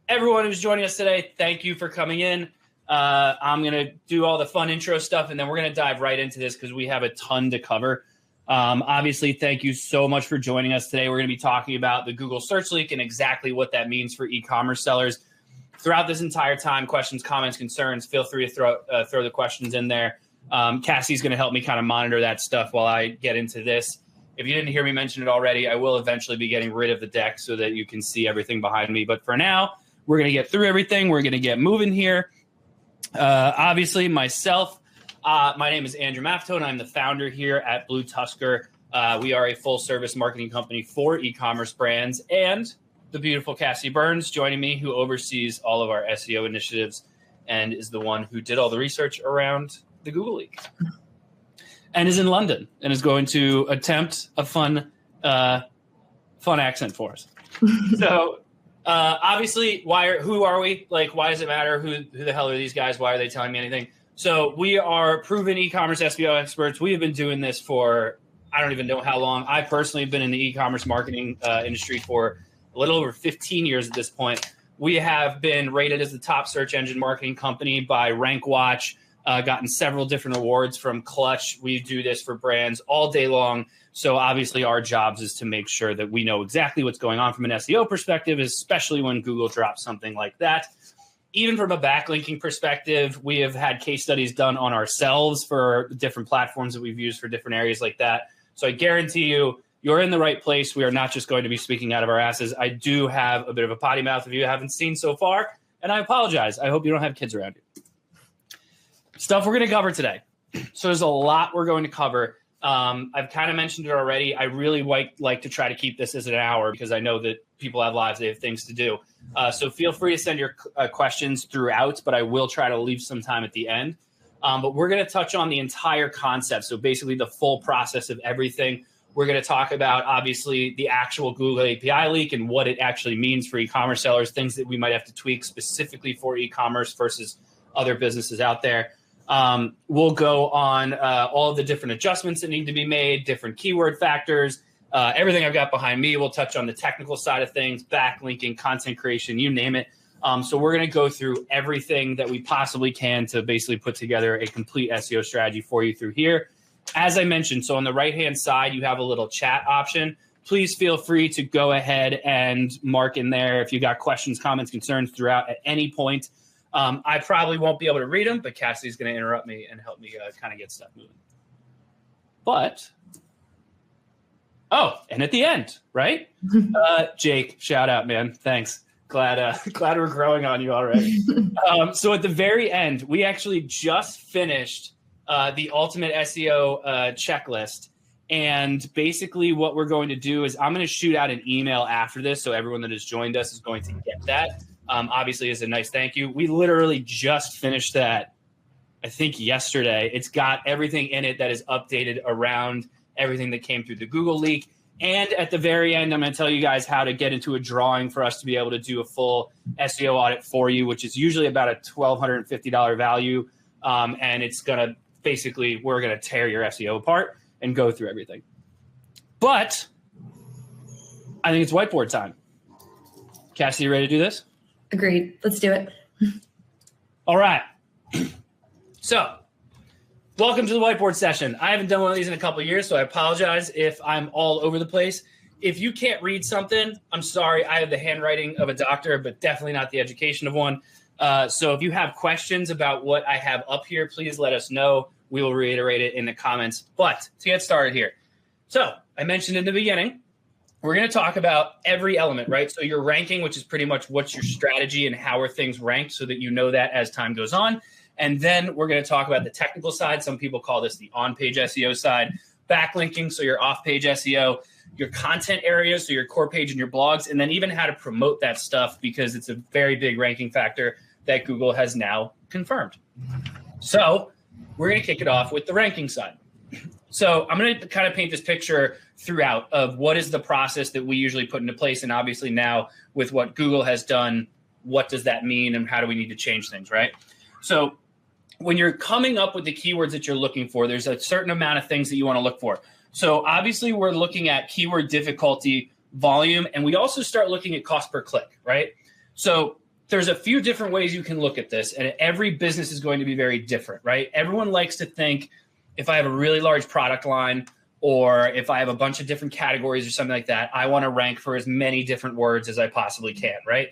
everyone who's joining us today, thank you for coming in. I'm going to do all the fun intro stuff, and then we're going to dive right into this because we have a ton to cover. Obviously, thank you so much for joining us today. We're going to be talking about the Google search leak and exactly what that means for e-commerce sellers. Throughout this entire time, questions, comments, concerns, feel free to throw the questions in there. Cassie's going to help me kind of monitor that stuff while I get into this. If you didn't hear me mention it already, I will eventually be getting rid of the deck so that you can see everything behind me. But for now, we're going to get through everything. We're going to get moving here. Obviously, myself, my name is Andrew Maff, and I'm the founder here at BlueTuskr. We are a full-service marketing company for e-commerce brands, and the beautiful Cassidy Burns joining me, who oversees all of our SEO initiatives and is the one who did all the research around the Google leak and is in London and is going to attempt a fun accent for us. So obviously, who are we? Like, why does it matter? Who the hell are these guys? Why are they telling me anything? So we are proven e-commerce SEO experts. We have been doing this for, I don't even know how long. I personally have been in the e-commerce marketing industry for a little over 15 years at this point. We have been rated as the top search engine marketing company by RankWatch, gotten several different awards from Clutch. We do this for brands all day long. So obviously our jobs is to make sure that we know exactly what's going on from an SEO perspective, especially when Google drops something like that. Even from a backlinking perspective, we have had case studies done on ourselves for different platforms that we've used for different areas like that. So I guarantee you're in the right place. We are not just going to be speaking out of our asses. I do have a bit of a potty mouth if you haven't seen so far, and I apologize. I hope you don't have kids around you. Stuff we're going to cover today. So there's a lot we're going to cover. I've kind of mentioned it already. I really like to try to keep this as an hour because I know that people have lives, they have things to do. So feel free to send your questions throughout, but I will try to leave some time at the end. But we're going to touch on the entire concept. So basically the full process of everything. We're going to talk about, obviously, the actual Google API leak and what it actually means for e-commerce sellers, things that we might have to tweak specifically for e-commerce versus other businesses out there. We'll go on all of the different adjustments that need to be made, different keyword factors, everything I've got behind me. We'll touch on the technical side of things, backlinking, content creation, you name it. So we're going to go through everything that we possibly can to basically put together a complete SEO strategy for you through here. As I mentioned, so on the right-hand side, you have a little chat option. Please feel free to go ahead and mark in there if you got questions, comments, concerns throughout at any point. I probably won't be able to read them, but Cassidy's going to interrupt me and help me kind of get stuff moving. But, and at the end, right? Jake, shout out, man. Thanks. Glad we're growing on you already. So at the very end, we actually just finished the ultimate SEO checklist. And basically what we're going to do is I'm going to shoot out an email after this. So everyone that has joined us is going to get that. Obviously, as a nice thank you. We literally just finished that, I think, yesterday. It's got everything in it that is updated around everything that came through the Google leak. And at the very end, I'm going to tell you guys how to get into a drawing for us to be able to do a full SEO audit for you, which is usually about a $1,250 value. And it's going to basically, we're going to tear your SEO apart and go through everything. But I think it's whiteboard time. Cassidy, you ready to do this? Agreed. Let's do it. All right. So welcome to the whiteboard session. I haven't done one of these in a couple of years, so I apologize if I'm all over the place. If you can't read something, I'm sorry. I have the handwriting of a doctor, but definitely not the education of one. So if you have questions about what I have up here, please let us know. We will reiterate it in the comments. But to get started here. So I mentioned in the beginning, we're going to talk about every element, right? So your ranking, which is pretty much what's your strategy and how are things ranked so that you know that as time goes on. And then we're going to talk about the technical side. Some people call this the on-page SEO side, backlinking, so your off-page SEO, your content areas, so your core page and your blogs, and then even how to promote that stuff because it's a very big ranking factor that Google has now confirmed. So we're going to kick it off with the ranking side. So I'm going to kind of paint this picture throughout of what is the process that we usually put into place. And obviously now with what Google has done, what does that mean and how do we need to change things, right? So when you're coming up with the keywords that you're looking for, there's a certain amount of things that you want to look for. So obviously we're looking at keyword difficulty, volume, and we also start looking at cost per click, right? So there's a few different ways you can look at this, and every business is going to be very different, right? Everyone likes to think, if I have a really large product line, or if I have a bunch of different categories or something like that, I want to rank for as many different words as I possibly can, right?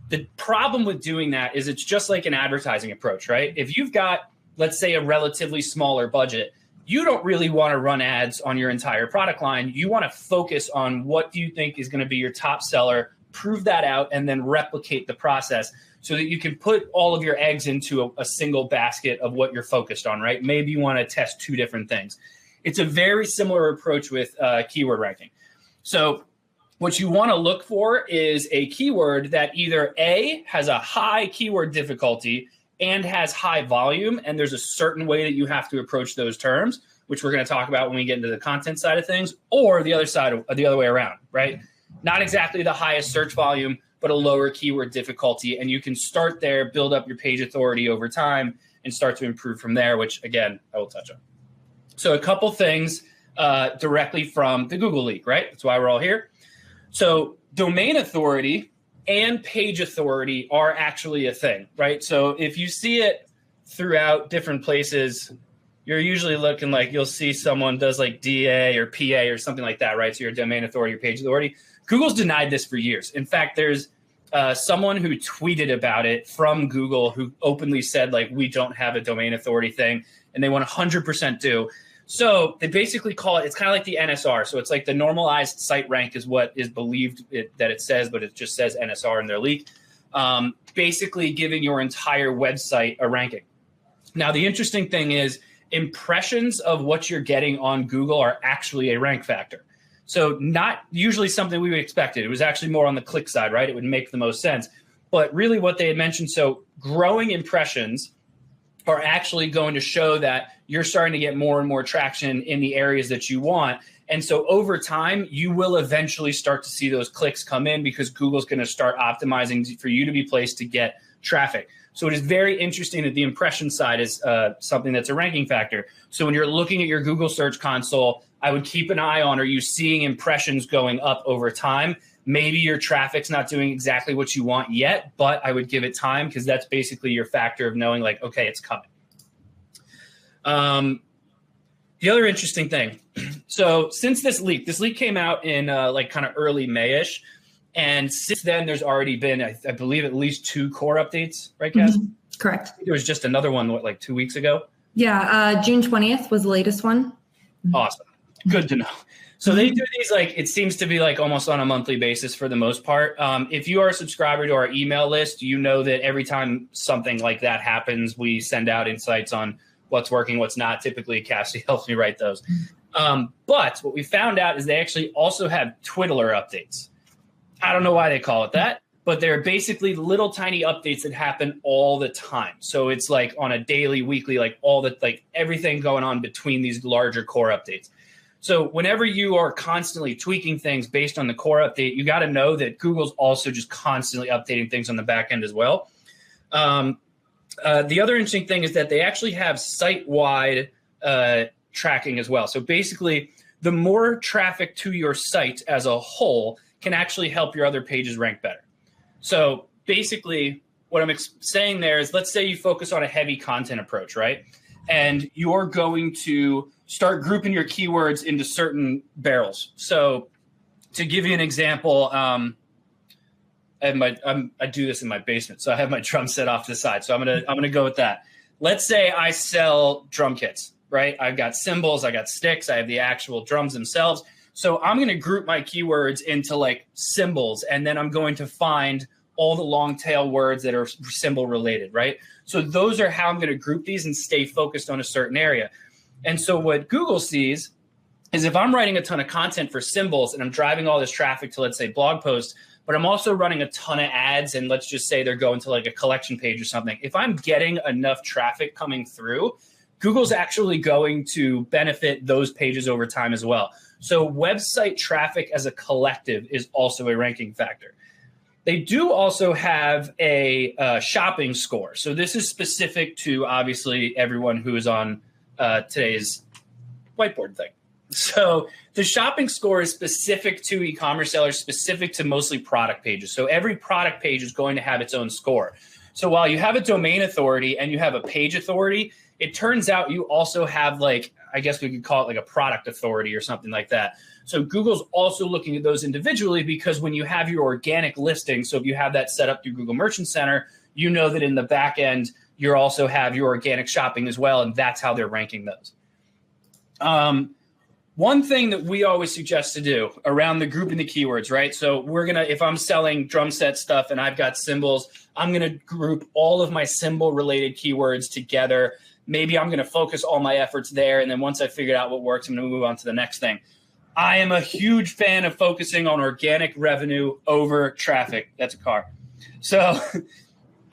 The problem with doing that is it's just like an advertising approach, right? If you've got, let's say, a relatively smaller budget, you don't really want to run ads on your entire product line. You want to focus on what do you think is going to be your top seller, prove that out, and then replicate the process so that you can put all of your eggs into a single basket of what you're focused on, right? Maybe you want to test two different things. It's a very similar approach with keyword ranking. So what you want to look for is a keyword that either A, has a high keyword difficulty and has high volume, and there's a certain way that you have to approach those terms, which we're going to talk about when we get into the content side of things, or the other way around, right? Not exactly the highest search volume, but a lower keyword difficulty. And you can start there, build up your page authority over time, and start to improve from there, which, again, I will touch on. So a couple things directly from the Google leak, right? That's why we're all here. So domain authority and page authority are actually a thing, right? So if you see it throughout different places, you're usually looking like you'll see someone does like DA or PA or something like that, right? So your domain authority or page authority. Google's denied this for years. In fact, there's someone who tweeted about it from Google who openly said, like, we don't have a domain authority thing, and they 100% do. So they basically call it, it's kind of like the NSR. So it's like the normalized site rank is what is believed that it says, but it just says NSR in their leak. Basically giving your entire website a ranking. Now, the interesting thing is impressions of what you're getting on Google are actually a rank factor. So not usually something we would expect. It was actually more on the click side, right? It would make the most sense. But really what they had mentioned, so growing impressions are actually going to show that you're starting to get more and more traction in the areas that you want. And so over time, you will eventually start to see those clicks come in because Google's going to start optimizing for you to be placed to get traffic. So it is very interesting that the impression side is something that's a ranking factor. So when you're looking at your Google Search Console, I would keep an eye on, are you seeing impressions going up over time? Maybe your traffic's not doing exactly what you want yet, but I would give it time because that's basically your factor of knowing like, okay, it's coming. The other interesting thing, so since this leak came out in like kind of early May-ish, and since then there's already been, I believe, at least 2 core updates, right, Cass? Mm-hmm. Correct. There was just another one, like 2 weeks ago? Yeah, June 20th was the latest one. Awesome. Good to know. So they do these, like, it seems to be like almost on a monthly basis for the most part. If you are a subscriber to our email list, you know that every time something like that happens, we send out insights on what's working, what's not. Typically, Cassidy helps me write those. But what we found out is they actually also have Twiddler updates. I don't know why they call it that, but they're basically little tiny updates that happen all the time. So it's like on a daily, weekly, like everything going on between these larger core updates. So whenever you are constantly tweaking things based on the core update, you got to know that Google's also just constantly updating things on the back end as well. The other interesting thing is that they actually have site-wide tracking as well. So basically, the more traffic to your site as a whole can actually help your other pages rank better. So basically, what I'm saying there is, let's say you focus on a heavy content approach, right? And you're going to start grouping your keywords into certain barrels. So to give you an example, I do this in my basement. So I have my drum set off to the side. So I'm gonna go with that. Let's say I sell drum kits, right? I've got cymbals, I got sticks, I have the actual drums themselves. So I'm going to group my keywords into like cymbals, and then I'm going to find all the long tail words that are cymbal related, right? So those are how I'm going to group these and stay focused on a certain area. And so what Google sees is if I'm writing a ton of content for cymbals and I'm driving all this traffic to, let's say, blog posts, but I'm also running a ton of ads, and let's just say they're going to like a collection page or something. If I'm getting enough traffic coming through, Google's actually going to benefit those pages over time as well. So website traffic as a collective is also a ranking factor. They do also have a shopping score. So this is specific to, obviously, everyone who is on today's whiteboard thing, So the shopping score is specific to e-commerce sellers, specific to mostly product pages. So every product page is going to have its own score. So while you have a domain authority and you have a page authority, it turns out you also have, like, I guess we could call it like a product authority or something like that. So Google's also looking at those individually, because when you have your organic listing, so if you have that set up through Google Merchant Center, you know that in the back end, you also have your organic shopping as well, and that's how they're ranking those. One thing that we always suggest to do around the grouping the keywords, right? So we're going to, if I'm selling drum set stuff and I've got symbols, I'm going to group all of my symbol related keywords together. Maybe I'm going to focus all my efforts there. And then once I figured out what works, I'm going to move on to the next thing. I am a huge fan of focusing on organic revenue over traffic. That's a car. So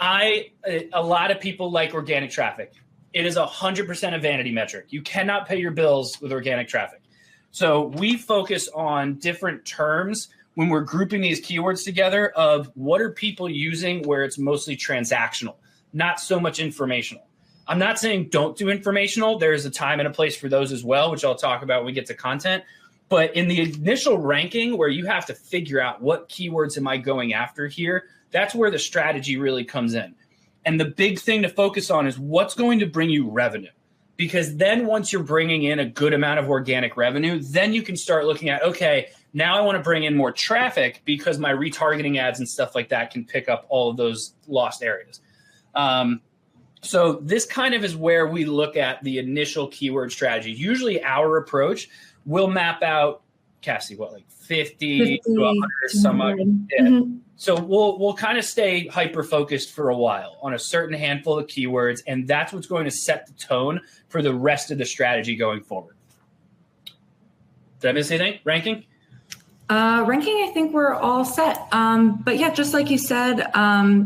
a lot of people like organic traffic. It is 100% a vanity metric. You cannot pay your bills with organic traffic. So we focus on different terms when we're grouping these keywords together of what are people using where it's mostly transactional, not so much informational. I'm not saying don't do informational. There is a time and a place for those as well, which I'll talk about when we get to content. But in the initial ranking where you have to figure out what keywords am I going after here, that's where the strategy really comes in. And the big thing to focus on is what's going to bring you revenue. Because then once you're bringing in a good amount of organic revenue, then you can start looking at, okay, now I want to bring in more traffic because my retargeting ads and stuff like that can pick up all of those lost areas. So this kind of is where we look at the initial keyword strategy. Usually our approach will map out, Cassie, what, like 50 to 100 some odd. Yeah. Mm-hmm. So we'll kind of stay hyper-focused for a while on a certain handful of keywords, and that's what's going to set the tone for the rest of the strategy going forward. Did I miss anything? Ranking? Ranking, I think we're all set. But yeah, just like you said,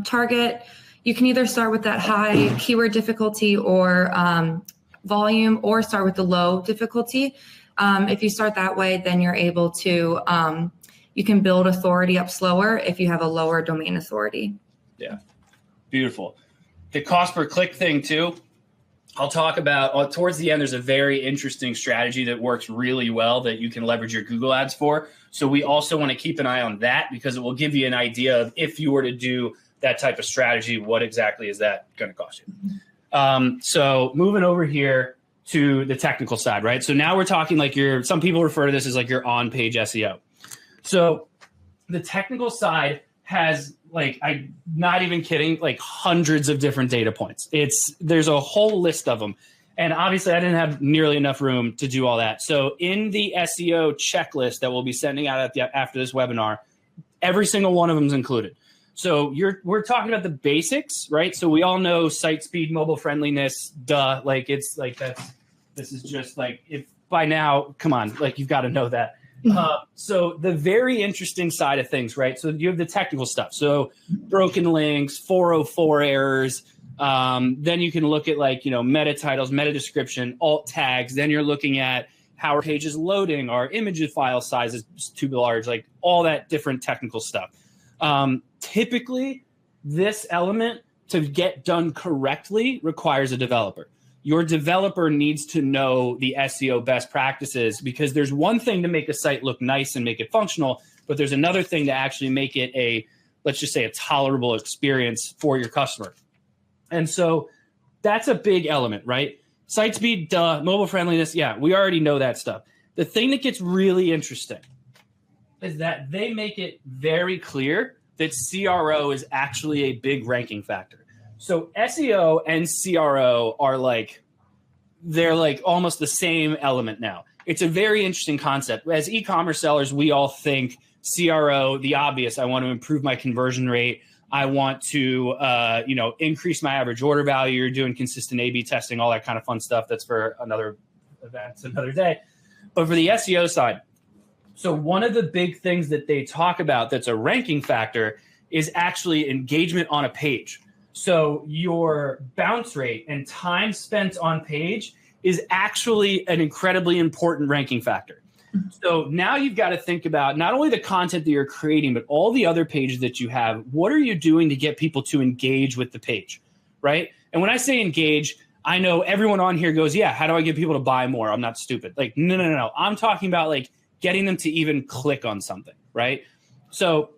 target, you can either start with that high keyword difficulty or volume, or start with the low difficulty. If you start that way, then you're able to... you can build authority up slower if you have a lower domain authority. Yeah, beautiful. The cost per click thing too, I'll talk about towards the end. There's a very interesting strategy that works really well that you can leverage your Google ads for. So we also want to keep an eye on that, because it will give you an idea of if you were to do that type of strategy, what exactly is that going to cost you? So moving over here to the technical side, right? So now we're talking like some people refer to this as like your on-page SEO. So the technical side has, like, I'm not even kidding, like hundreds of different data points. There's a whole list of them. And obviously I didn't have nearly enough room to do all that. So in the SEO checklist that we'll be sending out after this webinar, every single one of them is included. So we're talking about the basics, right? So we all know site speed, mobile friendliness, duh. Like this is just like, if by now, come on, like you've got to know that. So the very interesting side of things, right? So you have the technical stuff. So broken links, 404 errors. Then you can look at like, meta titles, meta description, alt tags. Then you're looking at how our page is loading, our image file size is too large, like all that different technical stuff. Typically, this element to get done correctly requires a developer. Your developer needs to know the SEO best practices, because there's one thing to make a site look nice and make it functional, but there's another thing to actually make it let's just say a tolerable experience for your customer. And so that's a big element, right? Site speed, duh. Mobile friendliness, yeah, we already know that stuff. The thing that gets really interesting is that they make it very clear that CRO is actually a big ranking factor. So SEO and CRO are they're almost the same element now. It's a very interesting concept. As e-commerce sellers, we all think CRO, the obvious. I want to improve my conversion rate. I want to, increase my average order value. You're doing consistent A/B testing, all that kind of fun stuff. That's for another event, another day. But for the SEO side, so one of the big things that they talk about that's a ranking factor is actually engagement on a page. So your bounce rate and time spent on page is actually an incredibly important ranking factor. So now you've got to think about not only the content that you're creating, but all the other pages that you have. What are you doing to get people to engage with the page, right? And when I say engage, I know everyone on here goes, yeah, how do I get people to buy more? I'm not stupid. Like, no. I'm talking about like getting them to even click on something, right? So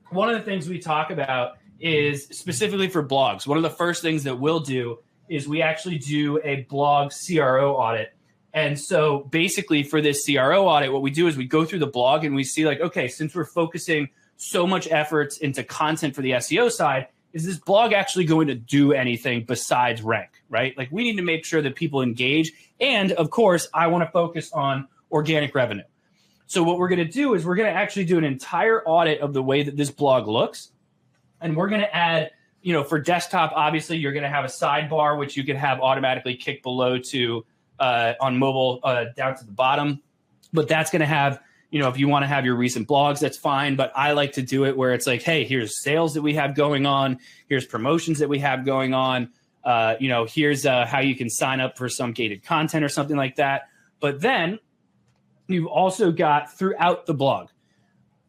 one of the things we talk about is specifically for blogs. One of the first things that we'll do is we actually do a blog CRO audit. And so basically for this CRO audit, what we do is we go through the blog and we see like, okay, since we're focusing so much efforts into content for the SEO side, is this blog actually going to do anything besides rank, right? Like we need to make sure that people engage. And of course, I want to focus on organic revenue. So what we're going to do is we're going to actually do an entire audit of the way that this blog looks. And we're going to add, for desktop, obviously, you're going to have a sidebar, which you can have automatically kick below to on mobile down to the bottom. But that's going to have, if you want to have your recent blogs, that's fine. But I like to do it where it's like, hey, here's sales that we have going on. Here's promotions that we have going on. Here's how you can sign up for some gated content or something like that. But then you've also got throughout the blog.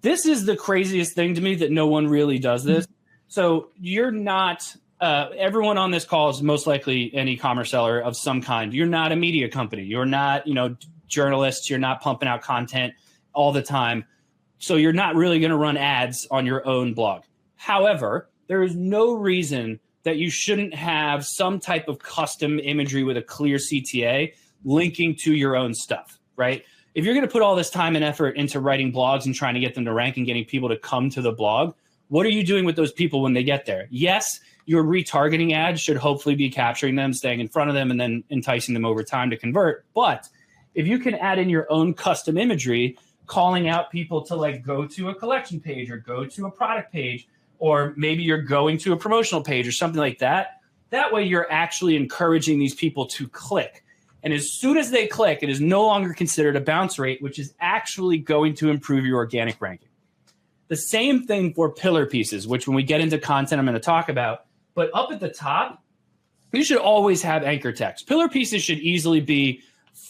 This is the craziest thing to me that no one really does this. So you're not, everyone on this call is most likely an e-commerce seller of some kind. You're not a media company. You're not, journalists. You're not pumping out content all the time. So you're not really going to run ads on your own blog. However, there is no reason that you shouldn't have some type of custom imagery with a clear CTA linking to your own stuff, right? If you're going to put all this time and effort into writing blogs and trying to get them to rank and getting people to come to the blog, what are you doing with those people when they get there? Yes, your retargeting ads should hopefully be capturing them, staying in front of them, and then enticing them over time to convert. But if you can add in your own custom imagery, calling out people to like go to a collection page or go to a product page, or maybe you're going to a promotional page or something like that, that way you're actually encouraging these people to click. And as soon as they click, it is no longer considered a bounce rate, which is actually going to improve your organic ranking. The same thing for pillar pieces, which when we get into content, I'm going to talk about. But up at the top, you should always have anchor text. Pillar pieces should easily be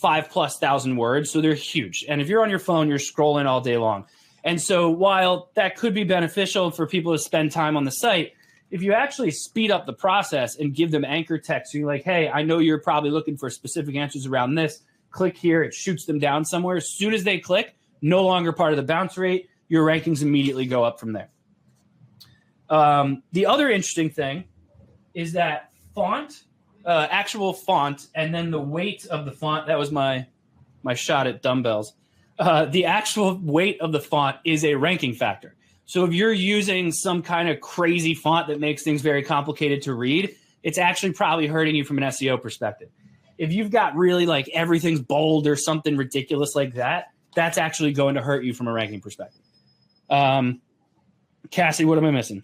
5,000+ words, so they're huge. And if you're on your phone, you're scrolling all day long. And so while that could be beneficial for people to spend time on the site, if you actually speed up the process and give them anchor text, so you're like, hey, I know you're probably looking for specific answers around this. Click here. It shoots them down somewhere. As soon as they click, no longer part of the bounce rate, your rankings immediately go up from there. The other interesting thing is that font, actual font, and then the weight of the font. That was my shot at dumbbells. The actual weight of the font is a ranking factor. So if you're using some kind of crazy font that makes things very complicated to read, it's actually probably hurting you from an SEO perspective. If you've got really like everything's bold or something ridiculous like that, that's actually going to hurt you from a ranking perspective. Cassie, what am I missing?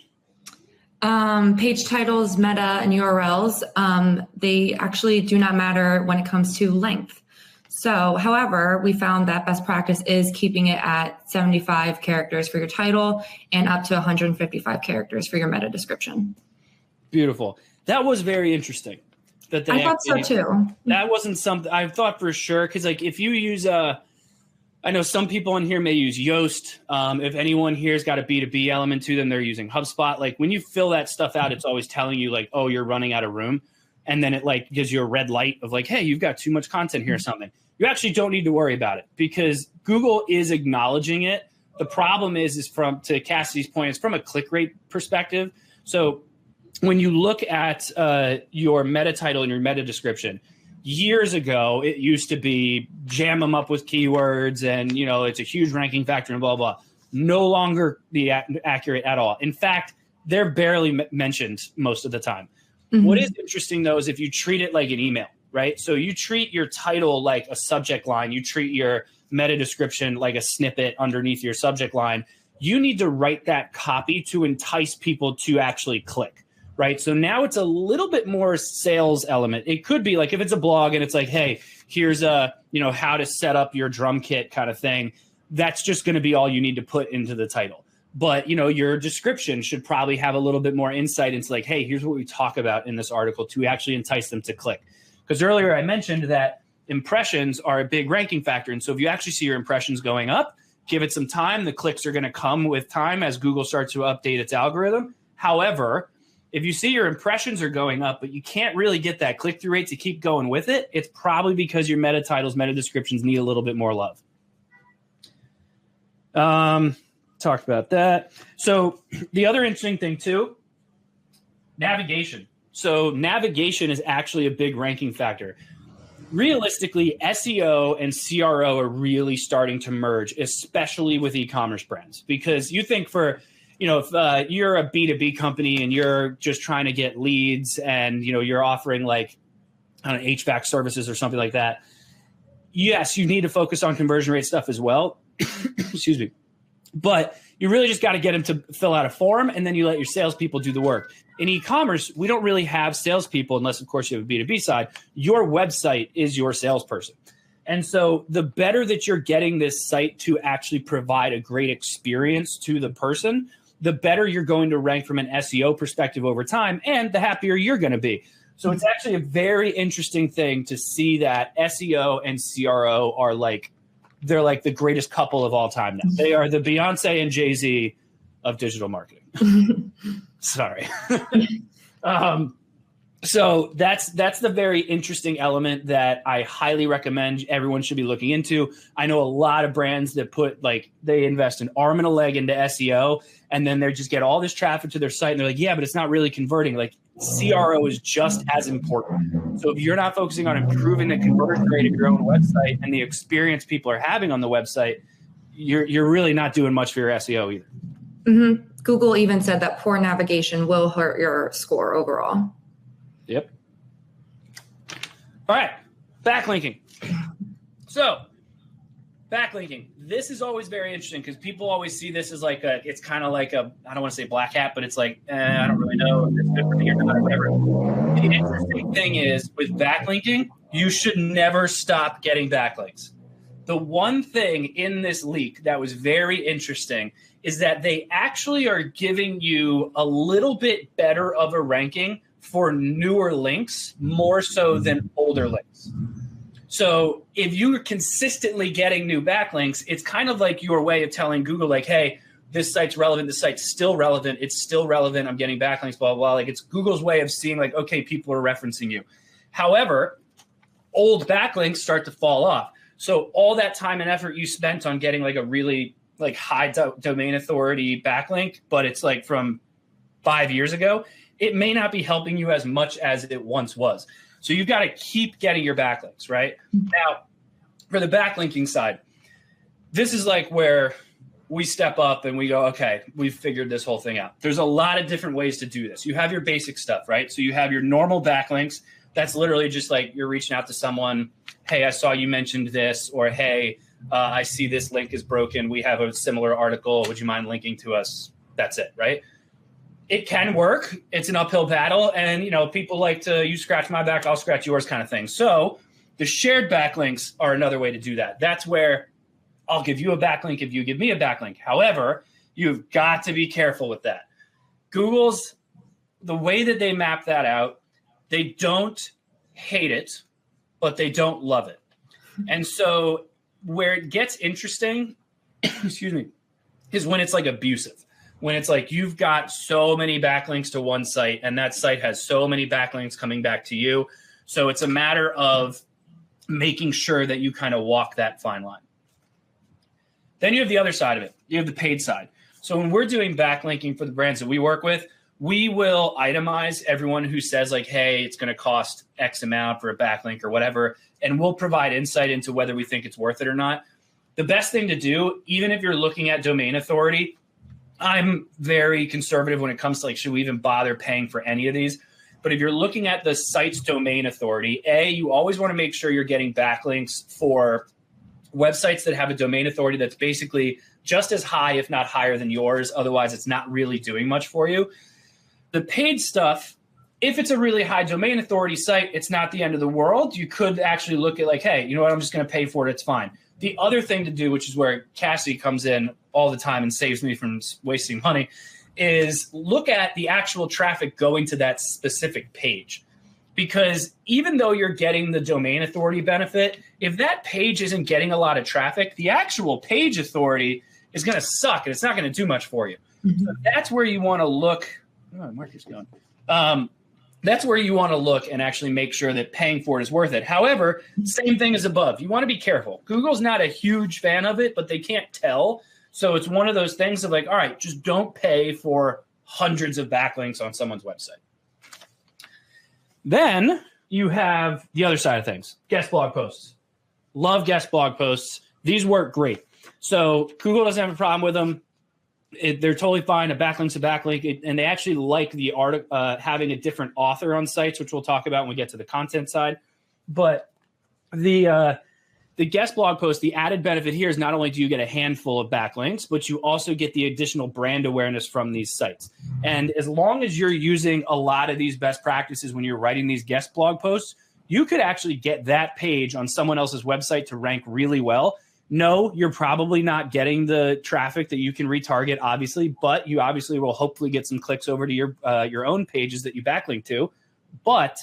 Page titles, meta, and URLs, they actually do not matter when it comes to length. So, however, we found that best practice is keeping it at 75 characters for your title and up to 155 characters for your meta description. Beautiful. That was very interesting. I thought so too. That wasn't something I thought for sure. Because like if you use I know some people in here may use Yoast. If anyone here's got a B2B element to them, they're using HubSpot. Like when you fill that stuff out, it's always telling you like, oh, you're running out of room. And then it like gives you a red light of like, hey, you've got too much content here or something. You actually don't need to worry about it because Google is acknowledging it. The problem is to Cassidy's point, it's from a click rate perspective. So when you look at your meta title and your meta description, years ago, it used to be jam them up with keywords and, it's a huge ranking factor and blah, blah. No longer be accurate at all. In fact, they're barely mentioned most of the time. Mm-hmm. What is interesting, though, is if you treat it like an email, right? So you treat your title like a subject line. You treat your meta description like a snippet underneath your subject line. You need to write that copy to entice people to actually click. Right. So now it's a little bit more sales element. It could be like if it's a blog and it's like, hey, here's how to set up your drum kit kind of thing. That's just going to be all you need to put into the title. But, your description should probably have a little bit more insight into like, hey, here's what we talk about in this article to actually entice them to click. Because earlier I mentioned that impressions are a big ranking factor. And so if you actually see your impressions going up, give it some time. The clicks are going to come with time as Google starts to update its algorithm. However, if you see your impressions are going up, but you can't really get that click-through rate to keep going with it, it's probably because your meta titles, meta descriptions need a little bit more love. Talked about that. So the other interesting thing too, navigation. So navigation is actually a big ranking factor. Realistically, SEO and CRO are really starting to merge, especially with e-commerce brands, because you think for, if you're a B2B company and you're just trying to get leads and, you're offering like, I don't know, HVAC services or something like that. Yes, you need to focus on conversion rate stuff as well. Excuse me. But you really just got to get them to fill out a form, and then you let your salespeople do the work. In e-commerce, we don't really have salespeople unless, of course, you have a B2B side. Your website is your salesperson. And so the better that you're getting this site to actually provide a great experience to the person, the better you're going to rank from an SEO perspective over time, and the happier you're going to be. So it's actually a very interesting thing to see that SEO and CRO are they're like the greatest couple of all time now. They are the Beyonce and Jay-Z of digital marketing. Sorry. So that's the very interesting element that I highly recommend everyone should be looking into. I know a lot of brands that they invest an arm and a leg into SEO, and then they just get all this traffic to their site, and they're like, yeah, but it's not really converting. Like, CRO is just as important. So if you're not focusing on improving the conversion rate of your own website and the experience people are having on the website, you're really not doing much for your SEO either. Mm-hmm. Google even said that poor navigation will hurt your score overall. Yep. All right. Backlinking. So backlinking. This is always very interesting because people always see this as it's kind of like I don't want to say black hat, but it's like, I don't really know if it's good for me or not or whatever. The interesting thing is with backlinking, you should never stop getting backlinks. The one thing in this leak that was very interesting is that they actually are giving you a little bit better of a ranking for newer links more so than older links. So if you're consistently getting new backlinks, it's kind of like your way of telling Google, like, hey, this site's relevant. This site's still relevant. It's still relevant. I'm getting backlinks, blah, blah, blah. Like, it's Google's way of seeing like, okay, people are referencing you. However, old backlinks start to fall off. So all that time and effort you spent on getting like a really like high domain authority backlink, but it's like from 5 years ago, it may not be helping you as much as it once was. So you've got to keep getting your backlinks, right? Now, for the backlinking side, this is like where we step up and we go, okay, we've figured this whole thing out. There's a lot of different ways to do this. You have your basic stuff, right? So you have your normal backlinks. That's literally just like you're reaching out to someone, hey, I saw you mentioned this, or hey, I see this link is broken. We have a similar article. Would you mind linking to us? That's it, right? It can work. It's an uphill battle. And, people like to, you scratch my back, I'll scratch yours kind of thing. So the shared backlinks are another way to do that. That's where I'll give you a backlink if you give me a backlink. However, you've got to be careful with that. Google's, the way that they map that out, they don't hate it, but they don't love it. And so where it gets interesting, excuse me, is when it's like abusive. When it's like you've got so many backlinks to one site and that site has so many backlinks coming back to you. So it's a matter of making sure that you kind of walk that fine line. Then you have the other side of it. You have the paid side. So when we're doing backlinking for the brands that we work with, we will itemize everyone who says like, hey, it's going to cost X amount for a backlink or whatever. And we'll provide insight into whether we think it's worth it or not. The best thing to do, even if you're looking at domain authority, I'm very conservative when it comes to like, should we even bother paying for any of these? But if you're looking at the site's domain authority, you always want to make sure you're getting backlinks for websites that have a domain authority that's basically just as high, if not higher than yours. Otherwise, it's not really doing much for you. The paid stuff, if it's a really high domain authority site, it's not the end of the world. You could actually look at like, hey, you know what? I'm just going to pay for it. It's fine. The other thing to do, which is where Cassidy comes in all the time and saves me from wasting money, is look at the actual traffic going to that specific page. Because even though you're getting the domain authority benefit, if that page isn't getting a lot of traffic, the actual page authority is going to suck and it's not going to do much for you. Mm-hmm. So that's where you want to look. Oh, Mark is gone. That's where you want to look and actually make sure that paying for it is worth it. However, same thing as above. You want to be careful. Google's not a huge fan of it, but they can't tell. So it's one of those things of like, all right, just don't pay for hundreds of backlinks on someone's website. Then you have the other side of things, guest blog posts. Love guest blog posts. These work great. So Google doesn't have a problem with them. They're totally fine. A backlink's a backlink. And they actually like the having a different author on sites, which we'll talk about when we get to the content side. But the guest blog post, the added benefit here is not only do you get a handful of backlinks, but you also get the additional brand awareness from these sites. And as long as you're using a lot of these best practices when you're writing these guest blog posts, you could actually get that page on someone else's website to rank really well. No, you're probably not getting the traffic that you can retarget, obviously, but you obviously will hopefully get some clicks over to your own pages that you backlink to. But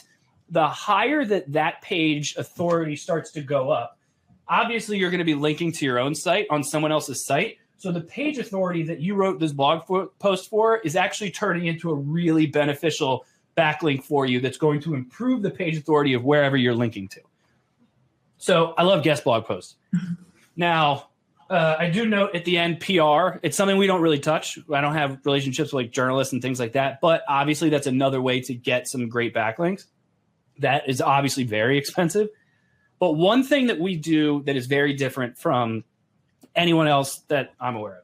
the higher that page authority starts to go up, obviously you're going to be linking to your own site on someone else's site. So the page authority that you wrote this blog post for is actually turning into a really beneficial backlink for you that's going to improve the page authority of wherever you're linking to. So I love guest blog posts. Now, I do note at the end PR. It's something we don't really touch. I don't have relationships with like journalists and things like that. But obviously, that's another way to get some great backlinks. That is obviously very expensive. But one thing that we do that is very different from anyone else that I'm aware of,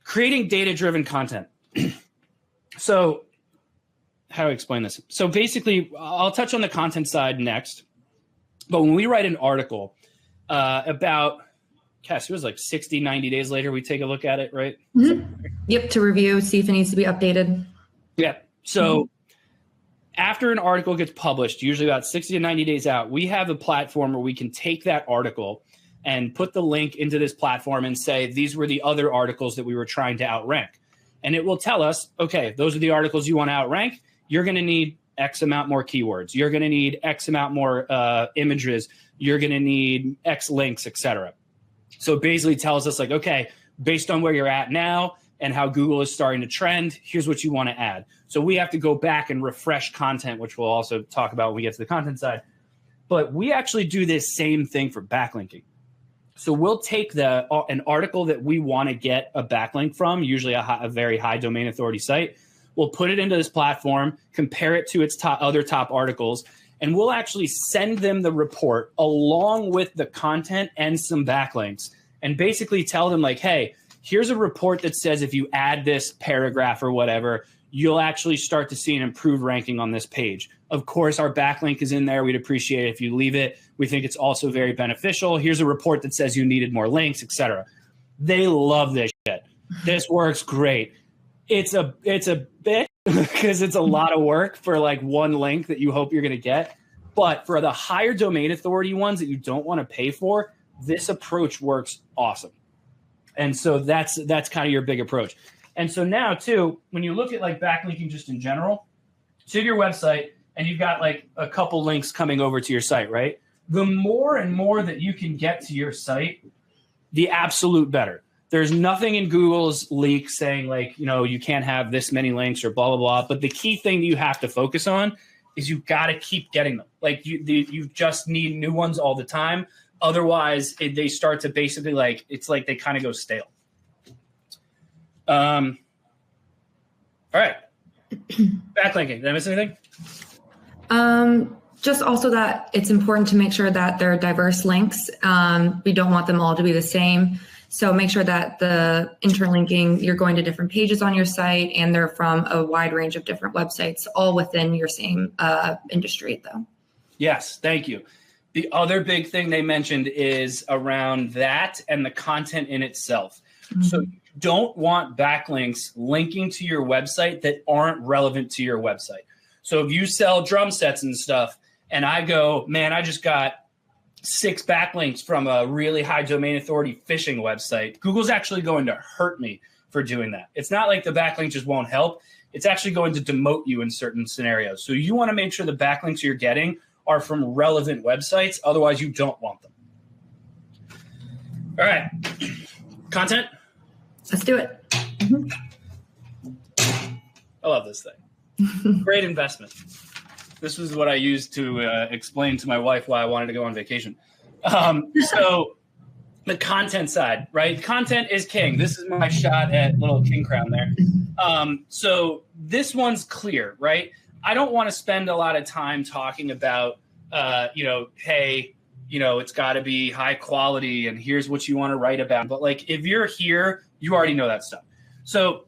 creating data-driven content. So how do I explain this? So basically, I'll touch on the content side next. But when we write an article, about, Cass, it was like 60, 90 days later, we take a look at it, right? Mm-hmm. Yep, to review, see if it needs to be updated. Yeah. So after an article gets published, usually about 60 to 90 days out, we have a platform where we can take that article and put the link into this platform and say, these were the other articles that we were trying to outrank. And it will tell us, okay, those are the articles you want to outrank. You're going to need X amount more keywords. You're going to need X amount more images. You're going to need X links, etc. So it basically tells us like, okay, based on where you're at now and how Google is starting to trend, here's what you want to add. So we have to go back and refresh content, which we'll also talk about when we get to the content side. But we actually do this same thing for backlinking. So we'll take an article that we want to get a backlink from, usually a very high domain authority site. We'll put it into this platform, compare it to its other top articles, and we'll actually send them the report along with the content and some backlinks and basically tell them like, hey, here's a report that says if you add this paragraph or whatever, you'll actually start to see an improved ranking on this page. Of course, our backlink is in there. We'd appreciate it if you leave it. We think it's also very beneficial. Here's a report that says you needed more links, etc. They love this shit. This works great. It's a bit because it's a lot of work for like one link that you hope you're going to get. But for the higher domain authority ones that you don't want to pay for, this approach works awesome. And so that's kind of your big approach. And so now too, when you look at like backlinking just in general, so your website and you've got like a couple links coming over to your site, right? The more and more that you can get to your site, the absolute better. There's nothing in Google's leak saying like, you know, you can't have this many links or blah, blah, blah. But the key thing that you have to focus on is you've got to keep getting them. Like you just need new ones all the time. Otherwise, they start to basically like, it's like they kind of go stale. All right. Backlinking. Did I miss anything? Just also that it's important to make sure that they're diverse links. We don't want them all to be the same. So make sure that the interlinking, you're going to different pages on your site and they're from a wide range of different websites, all within your same industry though. Yes, thank you. The other big thing they mentioned is around that and the content in itself. Mm-hmm. So you don't want backlinks linking to your website that aren't relevant to your website. So if you sell drum sets and stuff and I go, man, I just got 6 backlinks from a really high domain authority phishing website, Google's actually going to hurt me for doing that. It's not like the backlink just won't help. It's actually going to demote you in certain scenarios. So you want to make sure the backlinks you're getting are from relevant websites. Otherwise, you don't want them. All right. Content? Let's do it. Mm-hmm. I love this thing. Great investment. This was what I used to explain to my wife why I wanted to go on vacation. So the content side, right? Content is king. This is my shot at little king crown there. So this one's clear, right? I don't want to spend a lot of time talking about, hey, it's got to be high quality and here's what you want to write about. But like, if you're here, you already know that stuff. So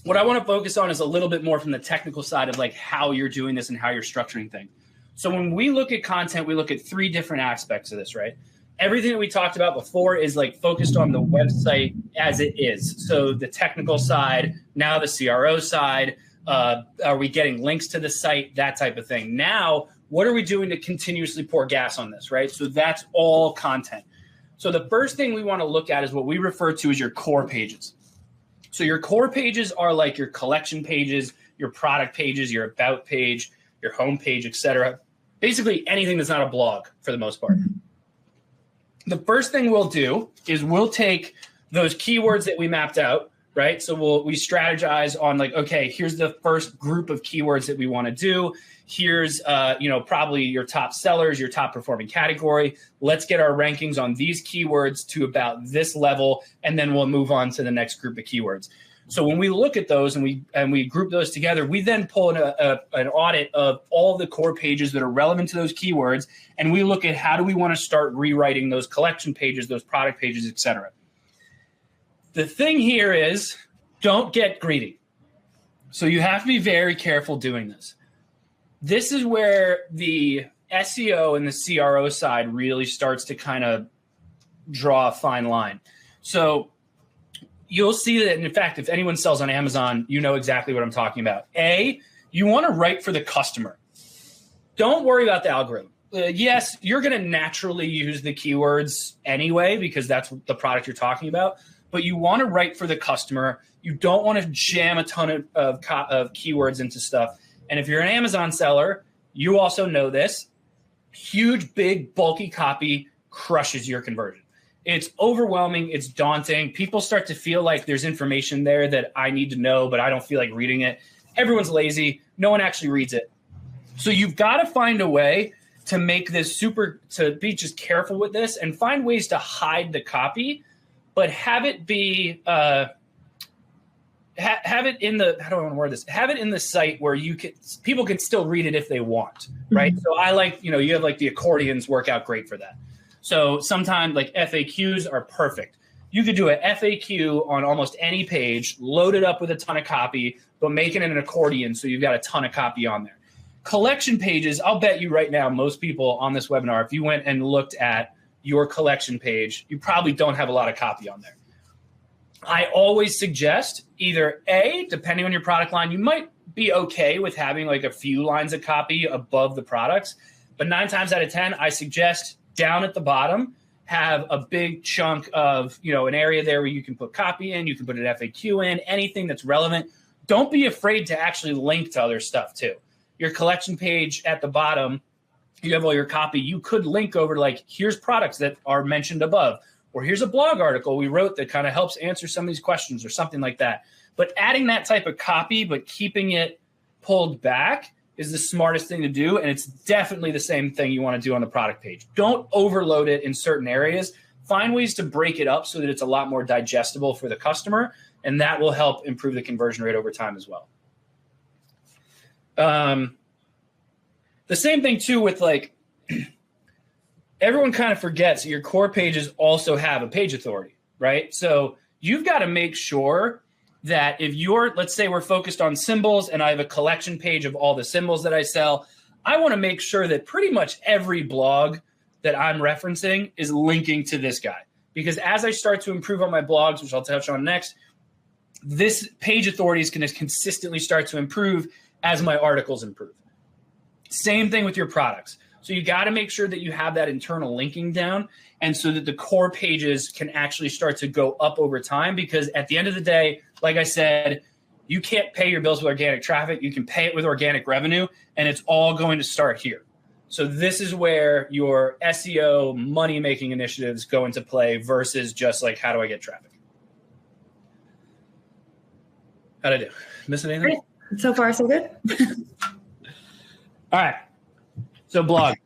what I want to focus on is a little bit more from the technical side of like how you're doing this and how you're structuring things. So when we look at content, we look at three different aspects of this, right? Everything that we talked about before is like focused on the website as it is. So the technical side, now the CRO side, are we getting links to the site, that type of thing. Now, what are we doing to continuously pour gas on this, right? So that's all content. So the first thing we want to look at is what we refer to as your core pages. So your core pages are like your collection pages, your product pages, your about page, your home page, etc. Basically anything that's not a blog for the most part. The first thing we'll do is we'll take those keywords that we mapped out, right? So we strategize on like, okay, here's the first group of keywords that we want to do. Here's, probably your top sellers, your top performing category. Let's get our rankings on these keywords to about this level, and then we'll move on to the next group of keywords. So when we look at those and we group those together, we then pull an audit of all the core pages that are relevant to those keywords, and we look at how do we want to start rewriting those collection pages, those product pages, etc. The thing here is don't get greedy. So you have to be very careful doing this. This is where the SEO and the CRO side really starts to kind of draw a fine line. So you'll see that, in fact, if anyone sells on Amazon, you know exactly what I'm talking about. You want to write for the customer. Don't worry about the algorithm. Yes, you're going to naturally use the keywords anyway because that's the product you're talking about, but you want to write for the customer. You don't want to jam a ton of keywords into stuff. And if you're an Amazon seller, you also know this. Huge, big, bulky copy crushes your conversion. It's overwhelming. It's daunting. People start to feel like there's information there that I need to know, but I don't feel like reading it. Everyone's lazy. No one actually reads it. So you've got to find a way to make this to be just careful with this and find ways to hide the copy, but have it be, have it in the, how do I want to word this? Have it in the site where people can still read it if they want, right? Mm-hmm. So I like, you have like the accordions work out great for that. So sometimes like FAQs are perfect. You could do a FAQ on almost any page, load it up with a ton of copy, but make it an accordion so you've got a ton of copy on there. Collection pages, I'll bet you right now, most people on this webinar, if you went and looked at your collection page, you probably don't have a lot of copy on there. I always suggest either depending on your product line, you might be okay with having like a few lines of copy above the products, but 9 times out of 10, I suggest down at the bottom, have a big chunk of, an area there where you can put copy in, you can put an FAQ in, anything that's relevant. Don't be afraid to actually link to other stuff too. Your collection page at the bottom, you have all your copy. You could link over to like, here's products that are mentioned above, or here's a blog article we wrote that kind of helps answer some of these questions or something like that. But adding that type of copy, but keeping it pulled back is the smartest thing to do. And it's definitely the same thing you want to do on the product page. Don't overload it in certain areas. Find ways to break it up so that it's a lot more digestible for the customer. And that will help improve the conversion rate over time as well. The same thing too with like, everyone kind of forgets that your core pages also have a page authority, right? So you've got to make sure that if let's say we're focused on symbols and I have a collection page of all the symbols that I sell, I want to make sure that pretty much every blog that I'm referencing is linking to this guy. Because as I start to improve on my blogs, which I'll touch on next, this page authority is going to consistently start to improve as my articles improve. Same thing with your products. So you got to make sure that you have that internal linking down, and so that the core pages can actually start to go up over time, because at the end of the day, like I said, you can't pay your bills with organic traffic. You can pay it with organic revenue, and it's all going to start here. So this is where your SEO money-making initiatives go into play versus just like, how do I get traffic? How'd I do? Missing anything? So far, so good. All right. So blog.